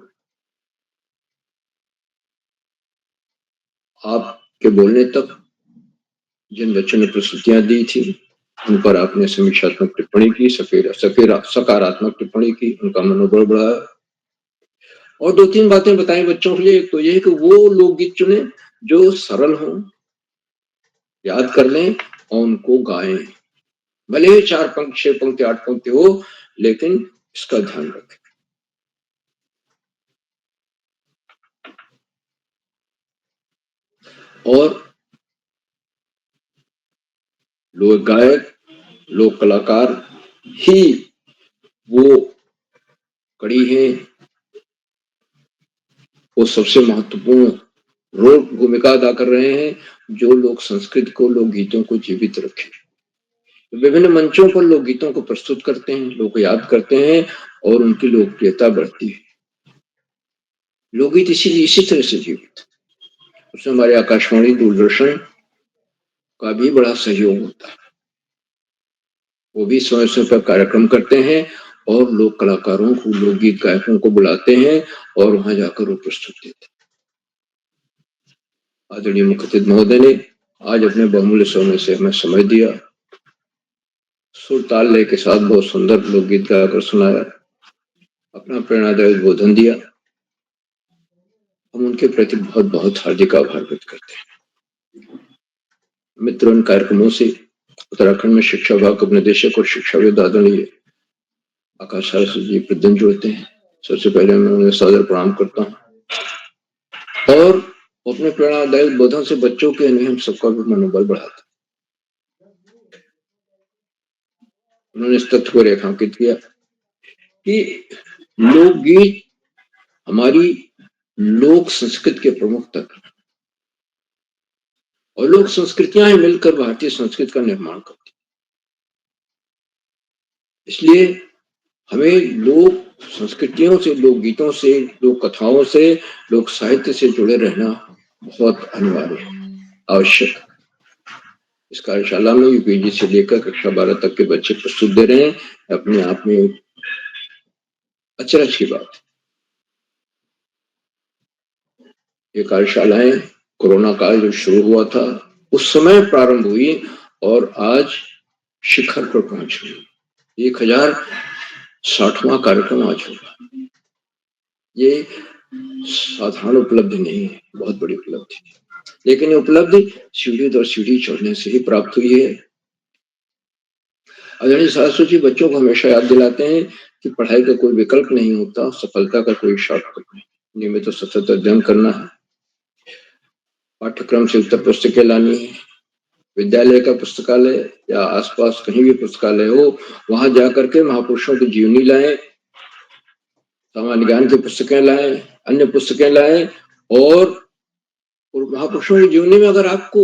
आपके बोलने तक जिन बच्चों ने प्रस्तुतियां दी थी उन पर आपने समीक्षात्मक टिप्पणी की, सकारात्मक टिप्पणी की, उनका मनोबल बढ़ाया और 2-3 बातें बताई बच्चों के लिए। एक तो यह कि वो लोकगीत चुने जो सरल हो, याद कर लें और उनको गाएं, भले ही 4 पंक्ति, 6 पंक्ति, 8 पंक्ति हो, लेकिन इसका ध्यान रखें। और लोक गायक, लोक कलाकार ही वो कड़ी है, वो सबसे महत्वपूर्ण रोल भूमिका अदा कर रहे हैं जो लोक संस्कृति को, लोक गीतों को जीवित रखे। विभिन्न मंचों पर लोक गीतों को प्रस्तुत करते हैं, लोग याद करते हैं और उनकी लोकप्रियता बढ़ती है। लोकगीत इसी तरह से जीवित, उसमें हमारे आकाशवाणी, दूरदर्शन का भी बड़ा सहयोग होता है। वो भी समय पर कार्यक्रम करते हैं और लोक कलाकारों को, लोकगीत गायकों को बुलाते हैं और वहां जाकर वो प्रस्तुत देते हैं। आदरणीय मुख्य अतिथि महोदय ने आज अपने बहुमूल्य समय से हमें समय दिया, सुर ताल लय के साथ बहुत सुंदर लोकगीत गाकर सुनाया, अपना प्रेरणादायक उद्बोधन दिया। हम उनके प्रति बहुत बहुत हार्दिक आभार व्यक्त करते हैं। मित्रों, इन कार्यक्रमों से उत्तराखंड में शिक्षा विभाग के निदेशक और शिक्षाविद आदरणीय आकाश सारस्वत जी प्रद्युम्न जुड़ते हैं। सबसे पहले मैं उन्हें सादर प्रणाम करता हूँ और अपने प्रेरणादायक उद्बोधन से बच्चों के हम सबका भी मनोबल बढ़ाता। उन्होंने इस तथ्य को रेखांकित किया कि लोकगीत हमारी लोक संस्कृति के प्रमुख तत्व हैं और लोक संस्कृतियां ही मिलकर भारतीय संस्कृति का निर्माण करती। इसलिए हमें लोक संस्कृतियों से, लोक गीतों से, लोक कथाओं से, लोक साहित्य से जुड़े रहना बहुत अनिवार्य है, आवश्यक। इस कार्यशाला में यूकेजी से लेकर कक्षा 12 तक के बच्चे प्रस्तुत दे रहे हैं, अपने आप में अचरज की बात। ये कार्यशालाएं कोरोना काल जब शुरू हुआ था उस समय प्रारंभ हुई और आज शिखर पर पहुंच गई। 1060वां कार्यक्रम आज होगा। ये साधारण उपलब्धि नहीं है, बहुत बड़ी उपलब्धि, लेकिन ये उपलब्धि सीढ़ी दर सीढ़ी चढ़ने से ही प्राप्त हुई है। आदरणीय सारस्वत जी बच्चों को हमेशा याद दिलाते हैं कि पढ़ाई का कोई विकल्प नहीं होता, सफलता का कोई शॉर्टकट नहीं, नियमित तो सतत अध्ययन करना है, पाठ्यक्रम से उत्तर पुस्तकें लानी है, विद्यालय का पुस्तकालय या आसपास कहीं भी पुस्तकालय हो वहां जाकर के महापुरुषों की जीवनी लाएं, सामान्य ज्ञान की पुस्तकें लाएं, अन्य पुस्तकें लाएं और महापुरुषों की जीवनी में अगर आपको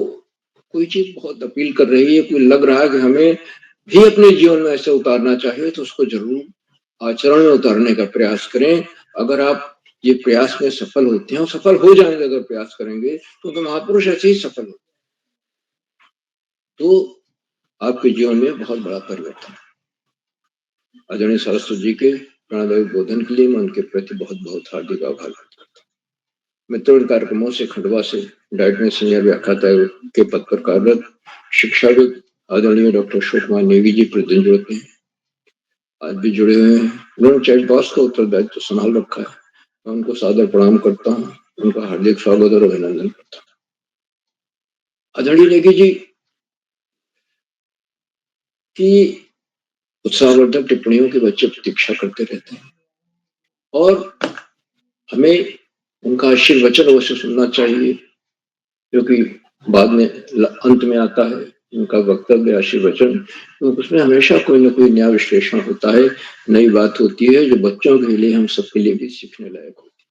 कोई चीज बहुत अपील कर रही है, कोई लग रहा है कि हमें भी अपने जीवन में ऐसे उतारना चाहिए, तो उसको जरूर आचरण में उतारने का प्रयास करें। अगर आप ये प्रयास में सफल होते हैं, सफल हो जाएंगे अगर प्रयास करेंगे, तो महापुरुष ऐसे ही सफल होते, तो आपके जीवन में बहुत बड़ा परिवर्तन। आदरणीय सरस्वती जी के प्रेरणादायक बोधन के लिए मैं उनके प्रति बहुत बहुत हार्दिक आभार व्यक्त करता हूँ। मित्रों, इन कार्यक्रमों से खंडवा से डाइट में सीनियर व्याख्याता के पद पर कार्यरत शिक्षाविद आदरणीय डॉक्टर अशोक कुमार नेगी जी प्रद्युम्न जुड़ते हैं, आज भी जुड़े हुए हैं। उन्होंने चैट बॉक्स का उत्तरदायित्व संभाल रखा है, मैं उनको सादर प्रणाम करता हूँ, उनका हार्दिक स्वागत और अभिनंदन करता हूँ। आदरणीय नेगी जी की उत्साहवर्धक टिप्पणियों के बच्चे प्रतीक्षा करते रहते हैं और हमें उनका आशीर्वचन अवश्य सुनना चाहिए, क्योंकि बाद में अंत में आता है उनका वक्तव्य, आशीर्वचन, तो उसमें हमेशा कोई न कोई नया विश्लेषण होता है, नई बात होती है जो बच्चों के लिए, हम सबके लिए भी सीखने लायक होती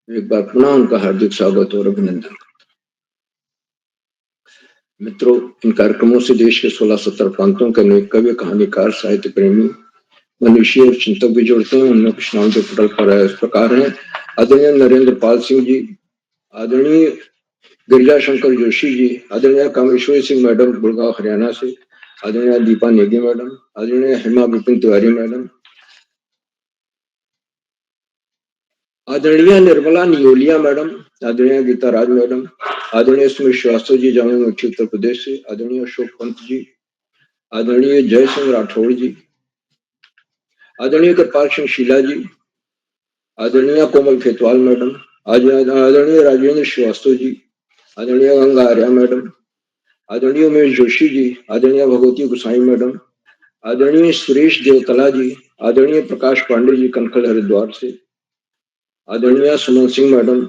है। एक बार पुनः उनका हार्दिक स्वागत और अभिनंदन करता हूं। मित्रों, इन कार्यक्रमों से देश के 16-17 प्रांतों के अनेक कवि, कहानीकार, साहित्य प्रेमी मनुष्य और चिंतक भी जुड़ते हैं। उनमें कुछ नाम जो पटल पर है इस प्रकार है। आदरणीय नरेंद्र पाल सिंह जी, आदरणीय गिरिजा शंकर जोशी जी, आदरणीय कामेश्वरी सिंह मैडम गुड़गांव हरियाणा से, आदरणीय दीपा नेगी मैडम, आदरणीय हेमा विपिन तिवारी मैडम, आदरणीय निर्मला नियोलिया मैडम, आदरणीय गीता राज मैडम, आदरणीय सुमित श्रीवास्तव जी जामुई मुख्य उत्तर प्रदेश से, आदरणीय अशोक पंत जी, आदरणीय जय सिंह राठौड़ जी, आदरणीय कृपाल सिंह शीला जी, आदरणीय कोमल खेतवाल मैडम, आदरणीय राजेंद्र श्रीवास्तव जी, आदरणीय गंगा आर्या मैडम, आदरणीय उमेश जोशी जी, आदरणीय भगवती गुसाई मैडम, आदरणीय सुरेश देवतला जी, आदरणीय प्रकाश पांडे जी कनखल हरिद्वार से, आदरणीय सुमन सिंह मैडम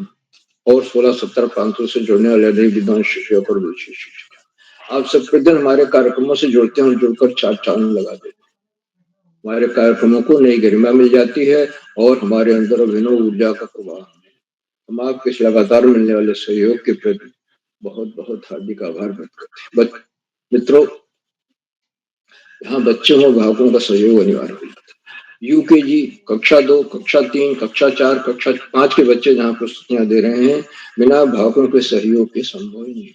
और 16-17 प्रांतों से जुड़ने वाले विद्वान शिक्षक और विशेष शिक्षक, आप सब प्रतिदिन हमारे कार्यक्रमों से जुड़ते हैं और जुड़कर चार चांद लगा देते हैं। हमारे कार्यक्रमों को नई गरिमा मिल जाती है और हमारे अंदर अभिनव ऊर्जा का प्रवाह। हम आपके इस लगातार मिलने वाले सहयोग के प्रति बहुत बहुत हार्दिक आभार व्यक्त करते हैं। मित्रों, यहाँ बच्चे हो अभिभावकों का सहयोग अनिवार्य होता है। यूकेजी, कक्षा 2, कक्षा 3, कक्षा 4, कक्षा 5 के बच्चे जहाँ प्रस्तुतियां दे रहे हैं, बिना अभिभावकों के सहयोग के संभव ही नहीं।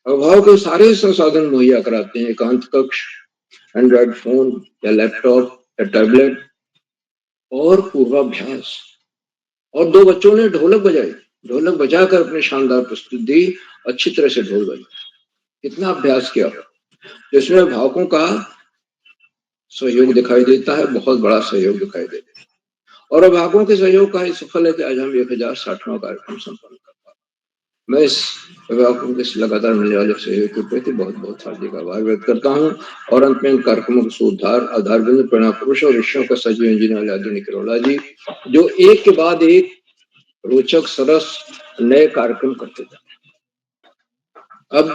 अभिभावक सारे संसाधन मुहैया कराते हैं, एकांत कक्ष, एंड्रॉइड फोन या लैपटॉप या टैबलेट और पूर्वाभ्यास। और 2 बच्चों ने ढोलक बजाई, ढोलक बजाकर अपनी शानदार प्रस्तुति दी, अच्छी तरह से ढोल बजाई। कितना अभ्यास किया, जिसमें अभिभावकों का सहयोग दिखाई देता है, बहुत बड़ा सहयोग दिखाई देता है। और अभिभावकों के सहयोग का ही सफल है कि आज हम 1060वां कार्यक्रम संपन्न कर पा रहे। मैं इस अभिभावकों के लगातार मिलने वाले सहयोग के प्रति बहुत बहुत हार्दिक आभार व्यक्त करता हूँ। और अंत में इन कार्यक्रमों को सुधार आधार बिंदु प्रेरणा पुरुष और ऋषियों का सजीव इंजीनियर वाले आदरणीय किरोड़ा जी, जो एक के बाद एक रोचक सरस नए कार्यक्रम करते थे। अब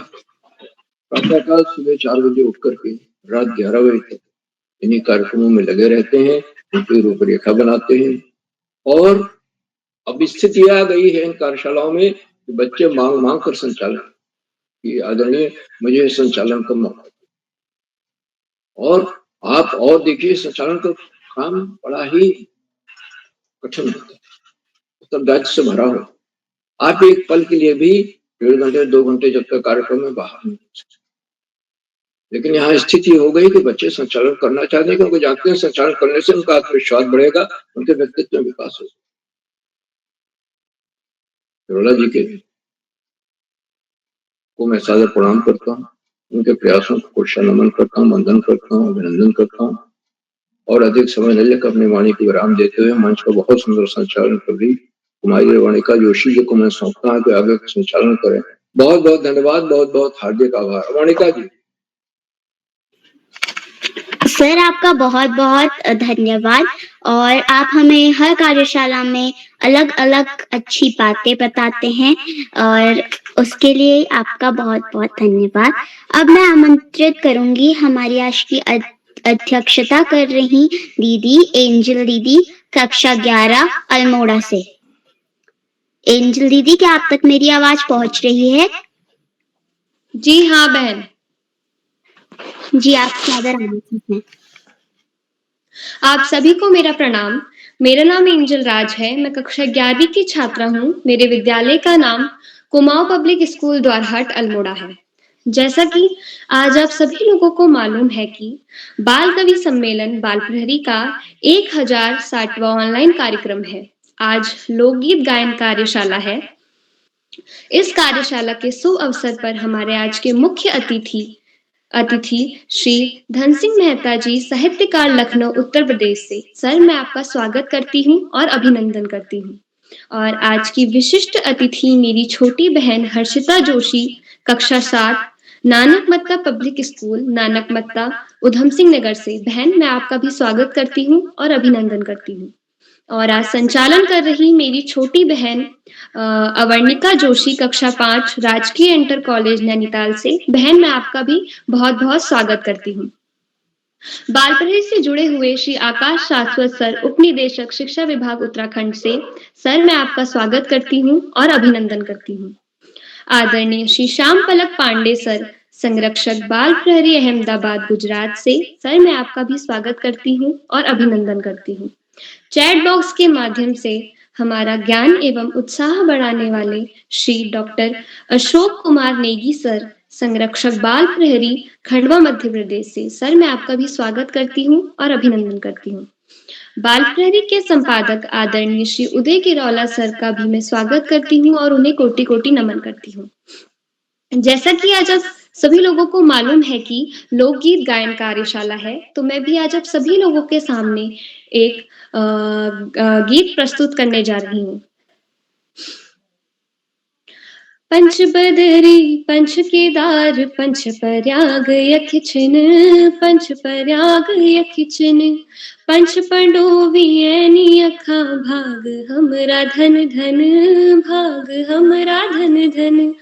प्रातःकाल सुबह 4 बजे उठ करके रात 11 बजे तक इन्हीं कार्यक्रमों में लगे रहते हैं, उनकी रूपरेखा बनाते हैं। और अब स्थिति आ गई है इन कार्यशालाओं में कि बच्चे मांग कर संचालन कि आदरणीय मुझे संचालन का मौका, और आप और देखिए संचालन का काम बड़ा ही कठिन होता है, उत्तरदायित्व से भरा हो। आप एक पल के लिए भी 1.5 घंटे 2 घंटे जब तक कार्यक्रम में बाहर नहीं हो सकते। लेकिन यहाँ स्थिति हो गई कि बच्चे संचालन करना चाहते हैं, क्योंकि जानते हैं संचालन करने से उनका आत्मविश्वास बढ़ेगा, उनके व्यक्तित्व में विकास होगा। किरोड़ा जी के को मैं सादर प्रणाम करता हूँ, उनके प्रयासों को कुशल नमन करता हूँ, वंदन करता हूँ, अभिनंदन करता हूँ। और अधिक समय न लेकर अपनी वाणी को विराम देते हुए मंच का बहुत सुंदर संचालन कर रही कुमारी वाणिका जोशी जी को मैं सौंपता हूँ कि आगे संचालन करें। बहुत बहुत धन्यवाद, बहुत बहुत हार्दिक आभार। वाणिका जी। सर, आपका बहुत बहुत धन्यवाद। और आप हमें हर कार्यशाला में अलग अलग अच्छी बातें बताते हैं और उसके लिए आपका बहुत बहुत धन्यवाद। अब मैं आमंत्रित करूंगी हमारी आज की अध्यक्षता कर रही दीदी एंजल दीदी, कक्षा 11 अल्मोड़ा से। एंजल दीदी, क्या आप तक मेरी आवाज पहुंच रही है? जी हाँ बहन। जी, आप सादर आमंत्रित हैं। आप सभी को मेरा प्रणाम। मेरा नाम एंजल राज है। मैं कक्षा 11वीं की छात्रा हूँ। मेरे विद्यालय का नाम कुमाऊं पब्लिक स्कूल द्वारहट अल्मोड़ा है। जैसा कि आज आप सभी लोगों को मालूम है कि बाल कवि सम्मेलन बाल प्रहरी का 1060वां ऑनलाइन कार्यक्रम है। आज लोकगीत गायन कार्यशाला है। इस कार्यशाला के शुभ अवसर पर हमारे आज के मुख्य अतिथि श्री धन सिंह मेहता जी, साहित्यकार, लखनऊ उत्तर प्रदेश से। सर, मैं आपका स्वागत करती हूँ और अभिनंदन करती हूँ। और आज की विशिष्ट अतिथि मेरी छोटी बहन हर्षिता जोशी, कक्षा 7 नानक मत्ता पब्लिक स्कूल नानक मत्ता उधम सिंह नगर से। बहन, मैं आपका भी स्वागत करती हूँ और अभिनंदन करती हूँ। और आज संचालन कर रही मेरी छोटी बहन अवर्णिका जोशी, कक्षा 5 राजकीय इंटर कॉलेज नैनीताल से। बहन, मैं आपका भी बहुत बहुत स्वागत करती हूँ। बाल प्रहरी से जुड़े हुए श्री आकाश शाश्वत सर, उप निदेशक शिक्षा विभाग उत्तराखंड से। सर, मैं आपका स्वागत करती हूँ और अभिनंदन करती हूँ। आदरणीय श्री श्याम पलक पांडे सर, संरक्षक बाल प्रहरी अहमदाबाद गुजरात से। सर, मैं आपका भी स्वागत करती हूँ और अभिनंदन करती हूँ। चैट बॉक्स के माध्यम से हमारा ज्ञान एवं उत्साह बढ़ाने वाले श्री डॉक्टर अशोक कुमार नेगी सर, संरक्षक बाल प्रहरी खंडवा मध्य प्रदेश से। सर, मैं आपका भी स्वागत करती हूँ और अभिनंदन करती हूँ। बाल प्रहरी के संपादक आदरणीय श्री उदय किरौला सर का भी मैं स्वागत करती हूँ और उन्हें कोटि कोटि नमन करती हूँ। जैसा कि आज आप सभी लोगों को मालूम है कि लोकगीत गायन कार्यशाला है, तो मैं भी आज आप सभी लोगों के सामने एक गीत प्रस्तुत करने जा रही हूँ। पंच बदरी पंच केदार पंच प्रयाग यखिचिन, पंच प्रयाग यखिचिन, पंच पंडोवियनी अखा भाग हमरा धन धन, भाग हमरा धन धन।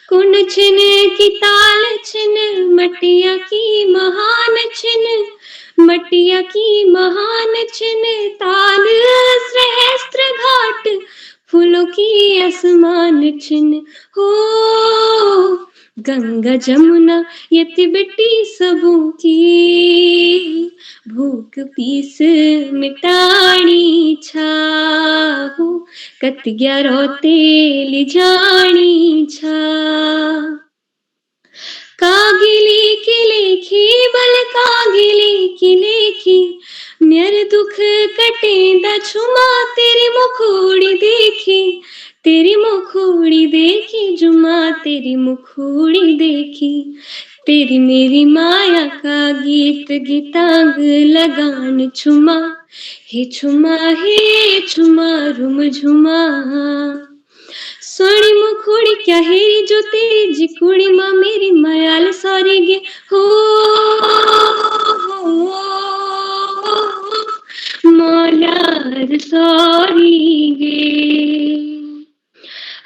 कुन छिन की ताल छिन, मटिया की महान छिन, मटिया की महान छिन, ताल सहस्त्र घाट फूलों की आसमान छिन। हो गंगा जमुना यति बेटी सबों की, भूख पीस मिटाणी छाहू, कत ग्यारो तेली जानी छा। कागिली की लेखी बल कागिली की लेखी, मेरे दुख कटेंदा छुमा तेरी मुखोड़ी देखी, तेरी मुखोड़ी देखी जुमा तेरी मुखोड़ी देखी। तेरी मेरी माया का गीत गीतांग लगान छुमा, हे छुमा हे छुमा रुम झुमा। सोनी मुखोड़ी क्या हेरी जो तेरी कुड़ी माँ मेरी मायाल सारी गे। हो मायाल सारी गे।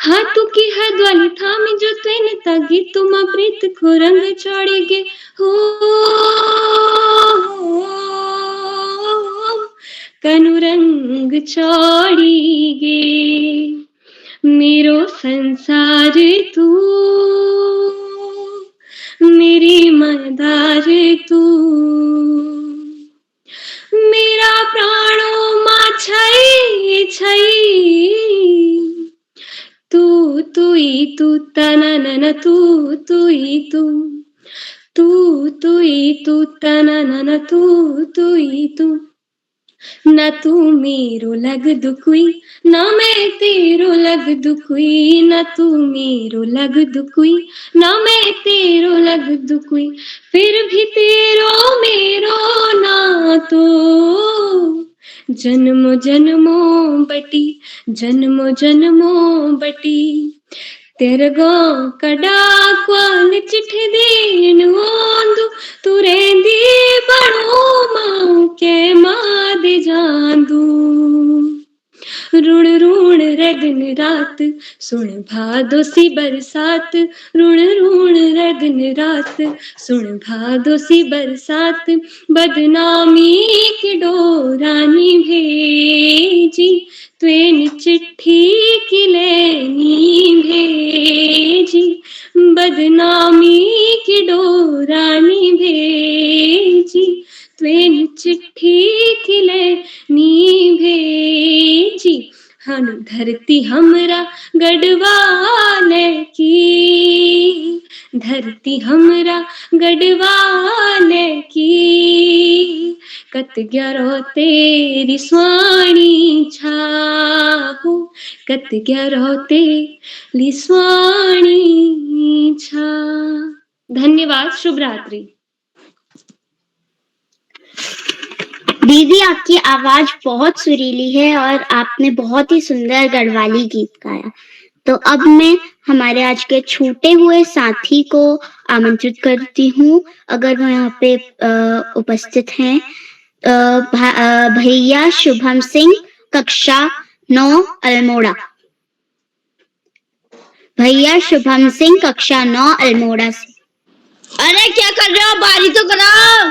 हाथों की हद वाली थामी जो तेन तागी तुम प्रीत को रंग चढ़ी गे। हो कनु रंग चढ़ी गे। मेरो संसार तू, मेरी मदार तू, मेरा प्राणों माँ छई छई। तू तू ही तू तना नना तू तू ही तू, तू तू ही तू तना नना तू तू ही तू। न तू मेरो लग दुखुई न मैं तेरो लग दुखुई, न तू मेरो लग दुखुई न मैं तेरो लग दुखुई। फिर भी तेरो मेरो ना तो जन्मो जन्मो बटी, जन्मो जन्मो बटी। तेरे गाँव कड़ा क्वाल चिट्ठी देन आंदू, तू रेंदी बड़ो माँ के माँ दे जांदू। रुण रुण रे दिन रात सुन भादो सी बरसात, रुण रुण रे दिन रात सुन भादो सी बरसात। बदनामी की डोरानी भेजी, त्वेन चिट्ठी की लेनी भेजी। बदनामी की डोरानी भेजी, त्वेन चिट्ठी की लेनी भेजी। हन धरती हमरा गढ़वाले की, धरती हमरा गढ़वाले की। कत ग्यारो तेरी स्वाणी छाहू, कत ग्यारो तेरी स्वाणी छा। धन्यवाद। शुभ रात्रि। दीदी, आपकी आवाज बहुत सुरीली है और आपने बहुत ही सुंदर गढ़वाली गीत गाया। तो अब मैं हमारे आज के छूटे हुए साथी को आमंत्रित करती हूँ, अगर वो यहाँ पे उपस्थित हैं। भैया शुभम सिंह, कक्षा 9 अल्मोड़ा। भैया शुभम सिंह, कक्षा 9 अल्मोड़ा से। अरे क्या कर रहे हो, बारी तो कराओ।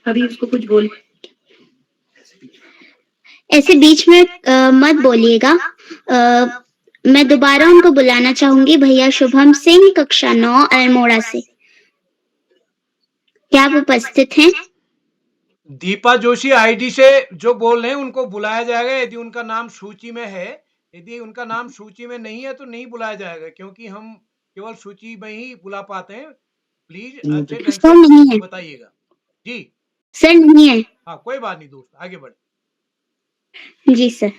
अभी उसको कुछ बोल, ऐसे बीच में मत बोलिएगा। मैं दोबारा उनको बुलाना चाहूंगी, भैया शुभम सिंह, कक्षा 9 अल्मोड़ा से। क्या आप उपस्थित हैं? दीपा जोशी आईडी से जो बोल रहे हैं उनको बुलाया जाएगा यदि उनका नाम सूची में है। यदि उनका नाम सूची में नहीं है तो नहीं बुलाया जाएगा, क्योंकि हम केवल सूची में ही बुला पाते हैं। प्लीज अच्छे ढंग सर नहीं से है, बताइएगा जी। सर नहीं है। हाँ कोई बात नहीं दोस्त, आगे बढ़े। जी सर।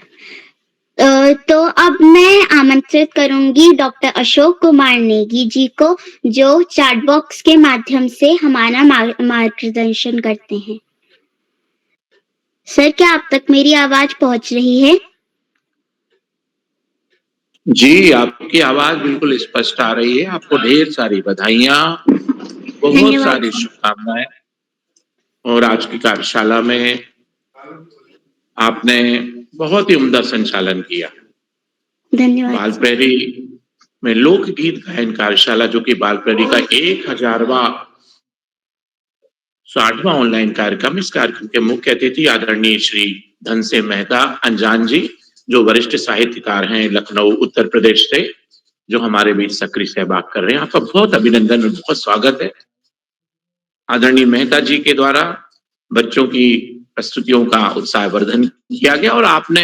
तो अब मैं आमंत्रित करूंगी डॉक्टर अशोक कुमार नेगी जी को, जो चैट बॉक्स के माध्यम से हमारा मार्गदर्शन करते हैं। सर, क्या आप तक मेरी आवाज पहुंच रही है? जी, आपकी आवाज बिल्कुल स्पष्ट आ रही है। आपको ढेर सारी बधाइयाँ, बहुत धन्यवाद सारी सर। शुभकामनाएं। और आज की कार्यशाला में आपने बहुत ही उम्दा संचालन किया। धन्यवाद बाल सर। प्रहरी में लोकगीत गायन कार्यशाला, जो कि बाल प्रहरी का 1000वां 60वां ऑनलाइन कार्यक्रम। इस कार्यक्रम के मुख्य अतिथि आदरणीय श्री धन से मेहता अनजान जी, जो वरिष्ठ साहित्यकार हैं लखनऊ उत्तर प्रदेश से, जो हमारे बीच सक्रिय सहभाग कर रहे हैं। आपका बहुत अभिनंदन और बहुत स्वागत है। आदरणीय मेहता जी के द्वारा बच्चों की प्रस्तुतियों का उत्साहवर्धन किया गया और आपने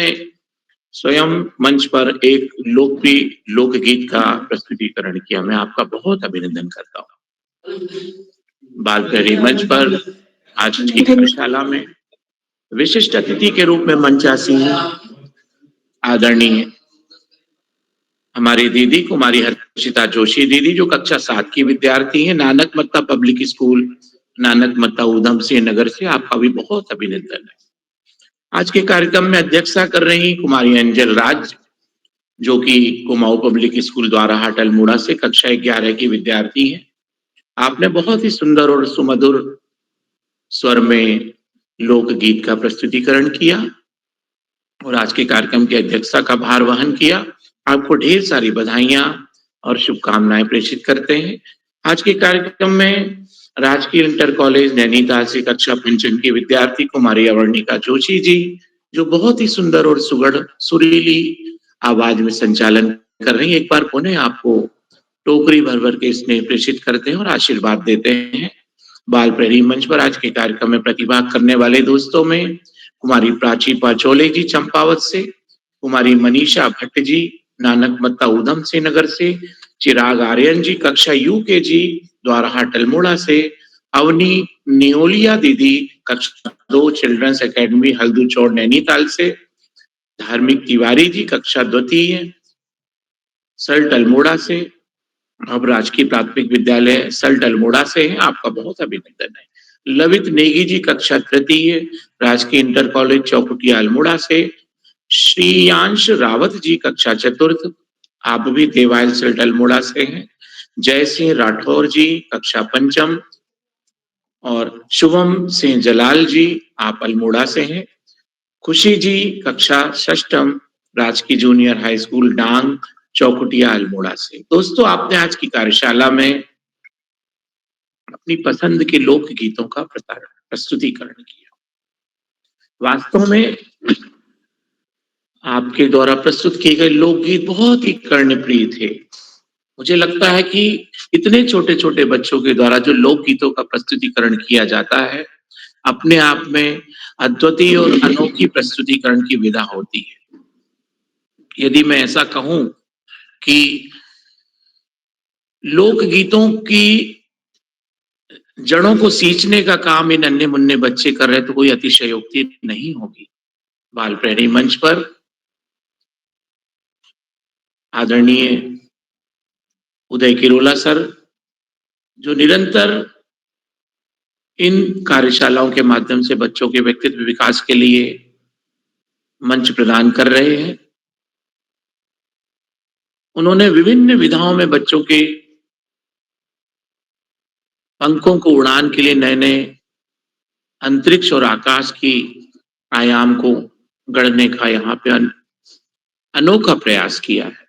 स्वयं मंच पर एक लोकप्रिय लोकगीत का प्रस्तुतिकरण किया। मैं आपका बहुत अभिनंदन करता हूँ। बाल प्रहरी मंच पर आज की कार्यशाला में विशिष्ट अतिथि के रूप में मंचासीन आदरणीय हमारी दीदी कुमारी हर्षिता जोशी दीदी, जो कक्षा 7 की विद्यार्थी हैं, नानक मत्ता पब्लिक स्कूल, नानक मत्ता ऊधम सिंह नगर से। आपका भी बहुत अभिनंदन है। आज के कार्यक्रम में अध्यक्षता कर रही कुमारी अंजल राज, जो कि कुमाऊं पब्लिक स्कूल द्वाराहाट अल्मोड़ा से कक्षा 11 की विद्यार्थी हैं। आपने बहुत ही सुंदर और सुमधुर स्वर में लोकगीत का प्रस्तुतिकरण किया और आज के कार्यक्रम की अध्यक्षता का भार वहन किया। आपको ढेर सारी बधाइयां और शुभकामनाएं प्रेषित करते हैं। आज के कार्यक्रम में राजकीय इंटर कॉलेज नैनीताल से कक्षा 5 की विद्यार्थी कुमारी अवर्णिका जोशी जी, जो बहुत ही सुंदर और सुगढ़ सुरीली आवाज में संचालन कर रही हैं। एक बार पुनः आपको टोकरी भर भर के स्नेह प्रेषित करते हैं और आशीर्वाद देते हैं। बाल प्रहरी मंच पर आज के कार्यक्रम में प्रतिभा करने वाले दोस्तों में कुमारी प्राची पाचोले जी चंपावत से, कुमारी मनीषा भट्ट जी नानक मत्ता ऊधम सिंह नगर से, चिराग आर्यन जी कक्षा UK जी द्वाराहाट अल्मोड़ा से, अवनी नियोलिया दीदी कक्षा 2 चिल्ड्रंस एकेडमी हल्दू चौड़ नैनीताल से, धार्मिक तिवारी जी कक्षा 2 सल्ट अल्मोड़ा से, अब राजकीय प्राथमिक विद्यालय सल्ट अल्मोड़ा से हैं। आपका बहुत अभिनंदन है। लवित नेगी जी कक्षा 3 राजकीय इंटर कॉलेज चौकुटिया अल्मोड़ा से, श्रीयांश रावत जी कक्षा 4 आप भी देवायल सल्ट अल्मोड़ा से हैं, जय सिंह राठौर जी कक्षा 5 और शुभम सिंह जलाल जी आप अल्मोड़ा से हैं, खुशी जी कक्षा 6 राजकीय जूनियर हाई स्कूल डांग चौकुटिया अल्मोड़ा से। दोस्तों, आपने आज की कार्यशाला में अपनी पसंद के लोक गीतों का प्रस्तुतिकरण किया। वास्तव में आपके द्वारा प्रस्तुत किए गए लोकगीत बहुत ही कर्णप्रिय थे। मुझे लगता है कि इतने छोटे छोटे बच्चों के द्वारा जो लोकगीतों का प्रस्तुतिकरण किया जाता है, अपने आप में अद्वितीय और अनोखी प्रस्तुतिकरण की विधा होती है। यदि मैं ऐसा कहूं कि लोकगीतों की जड़ों को सींचने का काम इन अन्य मुन्ने बच्चे कर रहे, तो कोई अतिशयोक्ति नहीं होगी। बाल प्रहरी मंच पर आदरणीय उदय किरोला सर, जो निरंतर इन कार्यशालाओं के माध्यम से बच्चों के व्यक्तित्व विकास के लिए मंच प्रदान कर रहे हैं, उन्होंने विभिन्न विधाओं में बच्चों के पंखों को उड़ान के लिए नए नए अंतरिक्ष और आकाश की आयाम को गढ़ने का यहाँ पे अनोखा प्रयास किया है।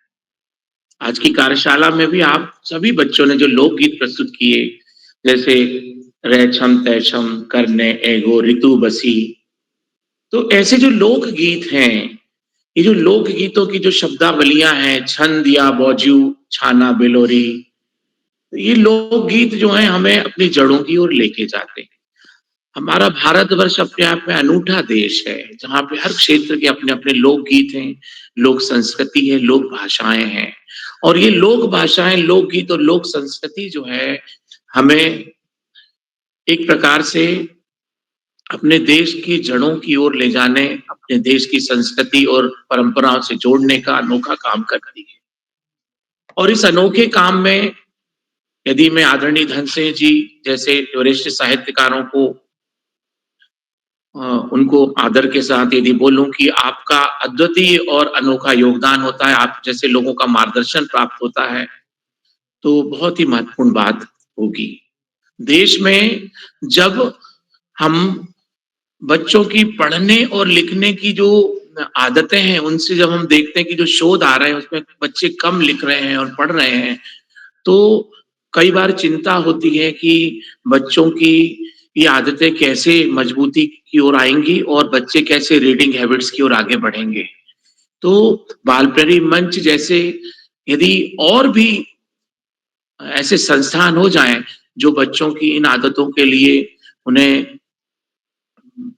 आज की कार्यशाला में भी आप सभी बच्चों ने जो लोकगीत प्रस्तुत किए, जैसे रैछम तैछम करने एगो ऋतु बसी, तो ऐसे जो लोकगीत हैं ये जो लोकगीतों की जो शब्दावलियां हैं, छंद या बौजू, छाना, बिलोरी, ये लोकगीत जो हैं हमें अपनी जड़ों की ओर लेके जाते हैं। हमारा भारतवर्ष अपने आप में अनूठा देश है, जहाँ पे हर क्षेत्र के अपने अपने लोकगीत हैं, लोक संस्कृति है, लोक भाषाएं हैं। और ये लोक भाषाएं, लोकगीत और लोक संस्कृति जो है हमें एक प्रकार से अपने देश की जड़ों की ओर ले जाने, अपने देश की संस्कृति और परंपराओं से जोड़ने का अनोखा काम करती है। और इस अनोखे काम में यदि मैं आदरणीय धनसिंह जी जैसे वरिष्ठ साहित्यकारों को उनको आदर के साथ यदि बोलूं कि आपका अद्वितीय और अनोखा योगदान होता है, आप जैसे लोगों का मार्गदर्शन प्राप्त होता है, तो बहुत ही महत्वपूर्ण बात होगी। देश में जब हम बच्चों की पढ़ने और लिखने की जो आदतें हैं, उनसे जब हम देखते हैं कि जो शोध आ रहे हैं उसमें बच्चे कम लिख रहे हैं और पढ़ रहे हैं, तो कई बार चिंता होती है कि बच्चों की ये आदतें कैसे मजबूती की ओर आएंगी और बच्चे कैसे रीडिंग हैबिट्स की ओर आगे बढ़ेंगे। तो बाल प्रेरी मंच जैसे यदि और भी ऐसे संस्थान हो जाएं जो बच्चों की इन आदतों के लिए उन्हें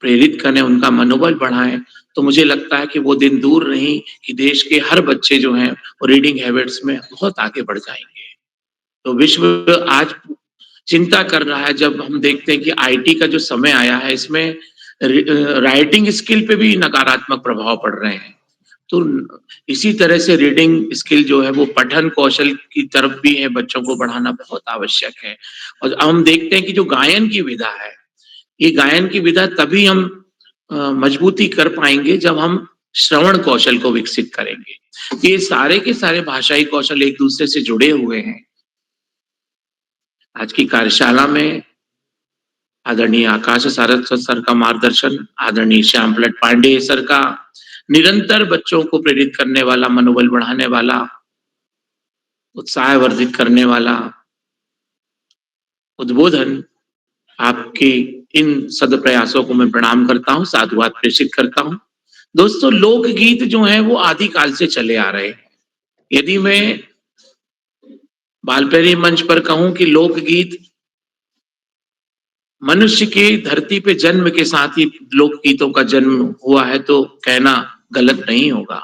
प्रेरित करें, उनका मनोबल बढ़ाएं, तो मुझे लगता है कि वो दिन दूर नहीं कि देश के हर बच्चे जो हैं वो रीडिंग हैबिट्स में बहुत आगे बढ़ जाएंगे। तो विश्व आज चिंता कर रहा है जब हम देखते हैं कि आईटी का जो समय आया है, इसमें राइटिंग स्किल पे भी नकारात्मक प्रभाव पड़ रहे हैं। तो इसी तरह से रीडिंग स्किल जो है वो पठन कौशल की तरफ भी है, बच्चों को बढ़ाना बहुत आवश्यक है। और हम देखते हैं कि जो गायन की विधा है, ये गायन की विधा तभी हम मजबूती कर पाएंगे जब हम श्रवण कौशल को विकसित करेंगे। ये सारे के सारे भाषाई कौशल एक दूसरे से जुड़े हुए हैं। आज की कार्यशाला में आदरणीय आकाश सारस्वत सर का मार्गदर्शन, आदरणीय श्याम पलट पांडे सर का निरंतर बच्चों को प्रेरित करने वाला, मनोबल बढ़ाने वाला, उत्साह वर्धित करने वाला उद्बोधन, आपके इन सद प्रयासों को मैं प्रणाम करता हूं, साधुवाद प्रेषित करता हूं। दोस्तों, लोकगीत जो हैं वो आदिकाल से चले आ रहे हैं। यदि मैं बालप्रेरी मंच पर कहूं कि लोकगीत मनुष्य के धरती पे जन्म के साथ ही लोकगीतों का जन्म हुआ है, तो कहना गलत नहीं होगा।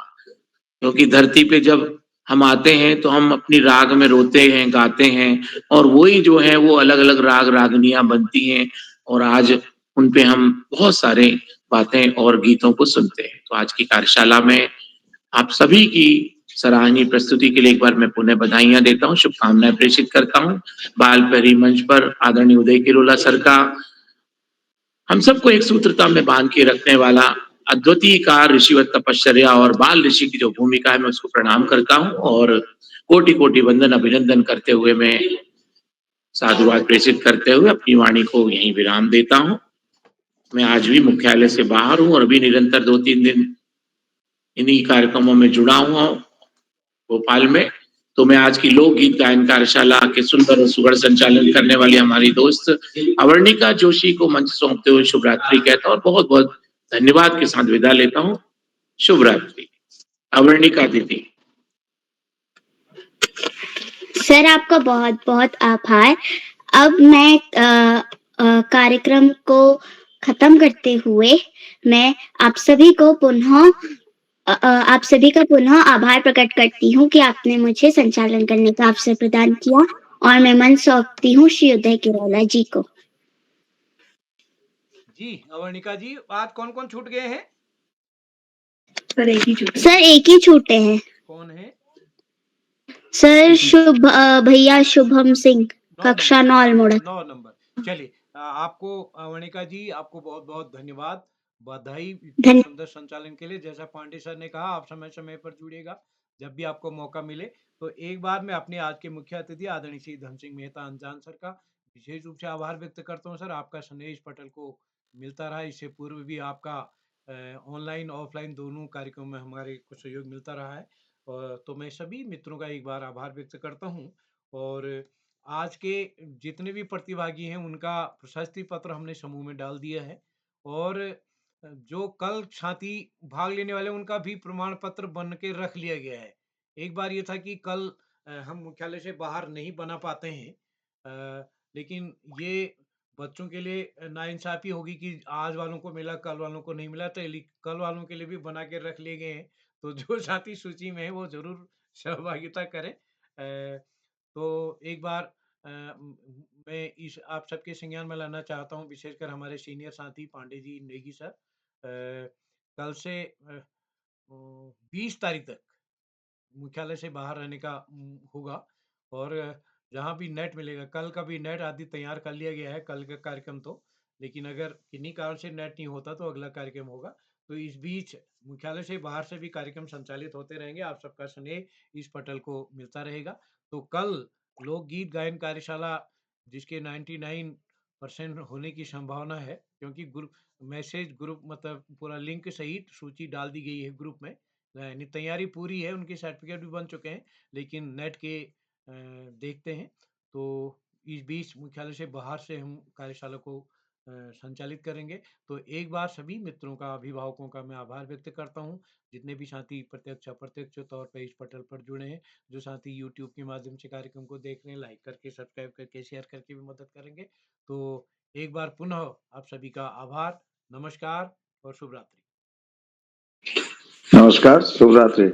क्योंकि धरती पे जब हम आते हैं तो हम अपनी राग में रोते हैं, गाते हैं, और वही जो है वो अलग अलग राग रागनियां बनती हैं, और आज उन पे हम बहुत सारे बातें और गीतों को सुनते हैं। तो आज की कार्यशाला में आप सभी की सराहनीय प्रस्तुति के लिए एक बार मैं पुनः बधाइयां देता हूँ, शुभकामनाएं प्रेषित करता हूँ। बाल परी मंच पर आदरणीय उदय किरोला सर का हम सबको एक सूत्रता में बांध के रखने वाला अद्वितीय कार ऋषिवत तपश्चर्या और बाल ऋषि की जो भूमिका है, मैं उसको प्रणाम करता हूँ और कोटि कोटि वंदन अभिनंदन करते हुए मैं साधुवाद प्रेषित करते हुए अपनी वाणी को यहीं विराम देता हूँ। मैं आज भी मुख्यालय से बाहर हूँ और अभी निरंतर 2-3 दिन इन्हीं कार्यक्रमों में जुड़ा हुआ हूँ भोपाल में। तो मैं आज की लोकगीत गायन कार्यशाला के सुंदर और सुगढ़ संचालन करने वाली हमारी दोस्त अवर्णिका जोशी को मंच सौंपते हुए शुभ रात्रि कहता हूँ और बहुत बहुत धन्यवाद के साथ विदा लेता हूँ। शुभ रात्रि। अवर्णिका दीदी। सर, आपका बहुत बहुत आभार। अब मैं कार्यक्रम को खत्म करते हुए मैं आप सभी का पुनः आभार प्रकट करती हूँ कि आपने मुझे संचालन करने का अवसर प्रदान किया, और मैं मंच सौंपती हूँ श्री उदय किरोला जी को। जी अवर्णिका जी, आज कौन कौन छूट गए हैं? सर, एक ही छूटे हैं। कौन है? सर, भैया शुभम सिंह, कक्षा 9 अल्मोड़ा। 9 नंबर। चलिए, आपको अवर्णिका जी, आपको बहुत बहुत धन्यवाद, बधाई इतने सुंदर संचालन के लिए। जैसा पांडे सर ने कहा, आप समय समय पर जुड़िएगा जब भी आपको मौका मिले। तो एक बार मैं अपने आज के मुख्य अतिथि आदरणीय श्री धन सिंह मेहता अनजान सर का विशेष रूप से आभार व्यक्त करता हूँ। सर, आपका संदेश पटल को मिलता रहा, इससे पूर्व भी आपका ऑनलाइन ऑफलाइन दोनों कार्यक्रम में हमारे को सहयोग मिलता रहा है। तो मैं सभी मित्रों का एक बार आभार व्यक्त करता हूँ। और आज के जितने भी प्रतिभागी हैं उनका प्रशस्ति पत्र हमने समूह में डाल दिया है। और जो कल छाती भाग लेने वाले उनका भी प्रमाण पत्र बन के रख लिया गया है। एक बार ये था कि कल हम मुख्यालय से बाहर नहीं बना पाते हैं, लेकिन ये बच्चों के लिए नाइंसाफ़ी होगी कि आज वालों को मिला, कल वालों को नहीं मिला, तो कल वालों के लिए भी बना के रख लिए गए हैं। तो जो साथी सूची में है वो ज़रूर सहभागिता करें। तो एक बार मैं इस आप सबके संज्ञान में लाना चाहता हूँ, विशेषकर हमारे सीनियर साथी पांडे जी, नेगी सर, कल से 20 तारीख तक मुख्यालय से बाहर रहने का होगा। और जहाँ भी नेट मिलेगा, कल का भी नेट आदि तैयार कर लिया गया है, कल का कार्यक्रम तो, लेकिन अगर किन्हीं कारण से नेट नहीं होता तो अगला कार्यक्रम होगा। तो इस बीच मुख्यालय से बाहर से भी कार्यक्रम संचालित होते रहेंगे, आप सबका स्नेह इस पटल को मिलता रहेगा। तो कल लोकगीत गायन कार्यशाला, जिसके 99% होने की संभावना है, क्योंकि ग्रुप मतलब पूरा लिंक सहित सूची डाल दी गई है ग्रुप में, यानी तैयारी पूरी है, उनके सर्टिफिकेट भी बन चुके हैं, लेकिन नेट के देखते हैं। तो इस बीच मुख्यालय से बाहर से हम कार्यशाला को संचालित करेंगे। तो एक बार सभी मित्रों का, अभिभावकों का मैं आभार व्यक्त करता हूँ, जितने भी साथी प्रत्यक्ष अप्रत्यक्ष तौर पर इस पटल पर जुड़े हैं, जो साथी यूट्यूब के माध्यम से कार्यक्रम को देख रहे हैं, लाइक करके, सब्सक्राइब करके, शेयर करके भी मदद करेंगे। तो एक बार पुनः आप सभी का आभार, नमस्कार और शुभ रात्रि। नमस्कार, शुभ रात्रि।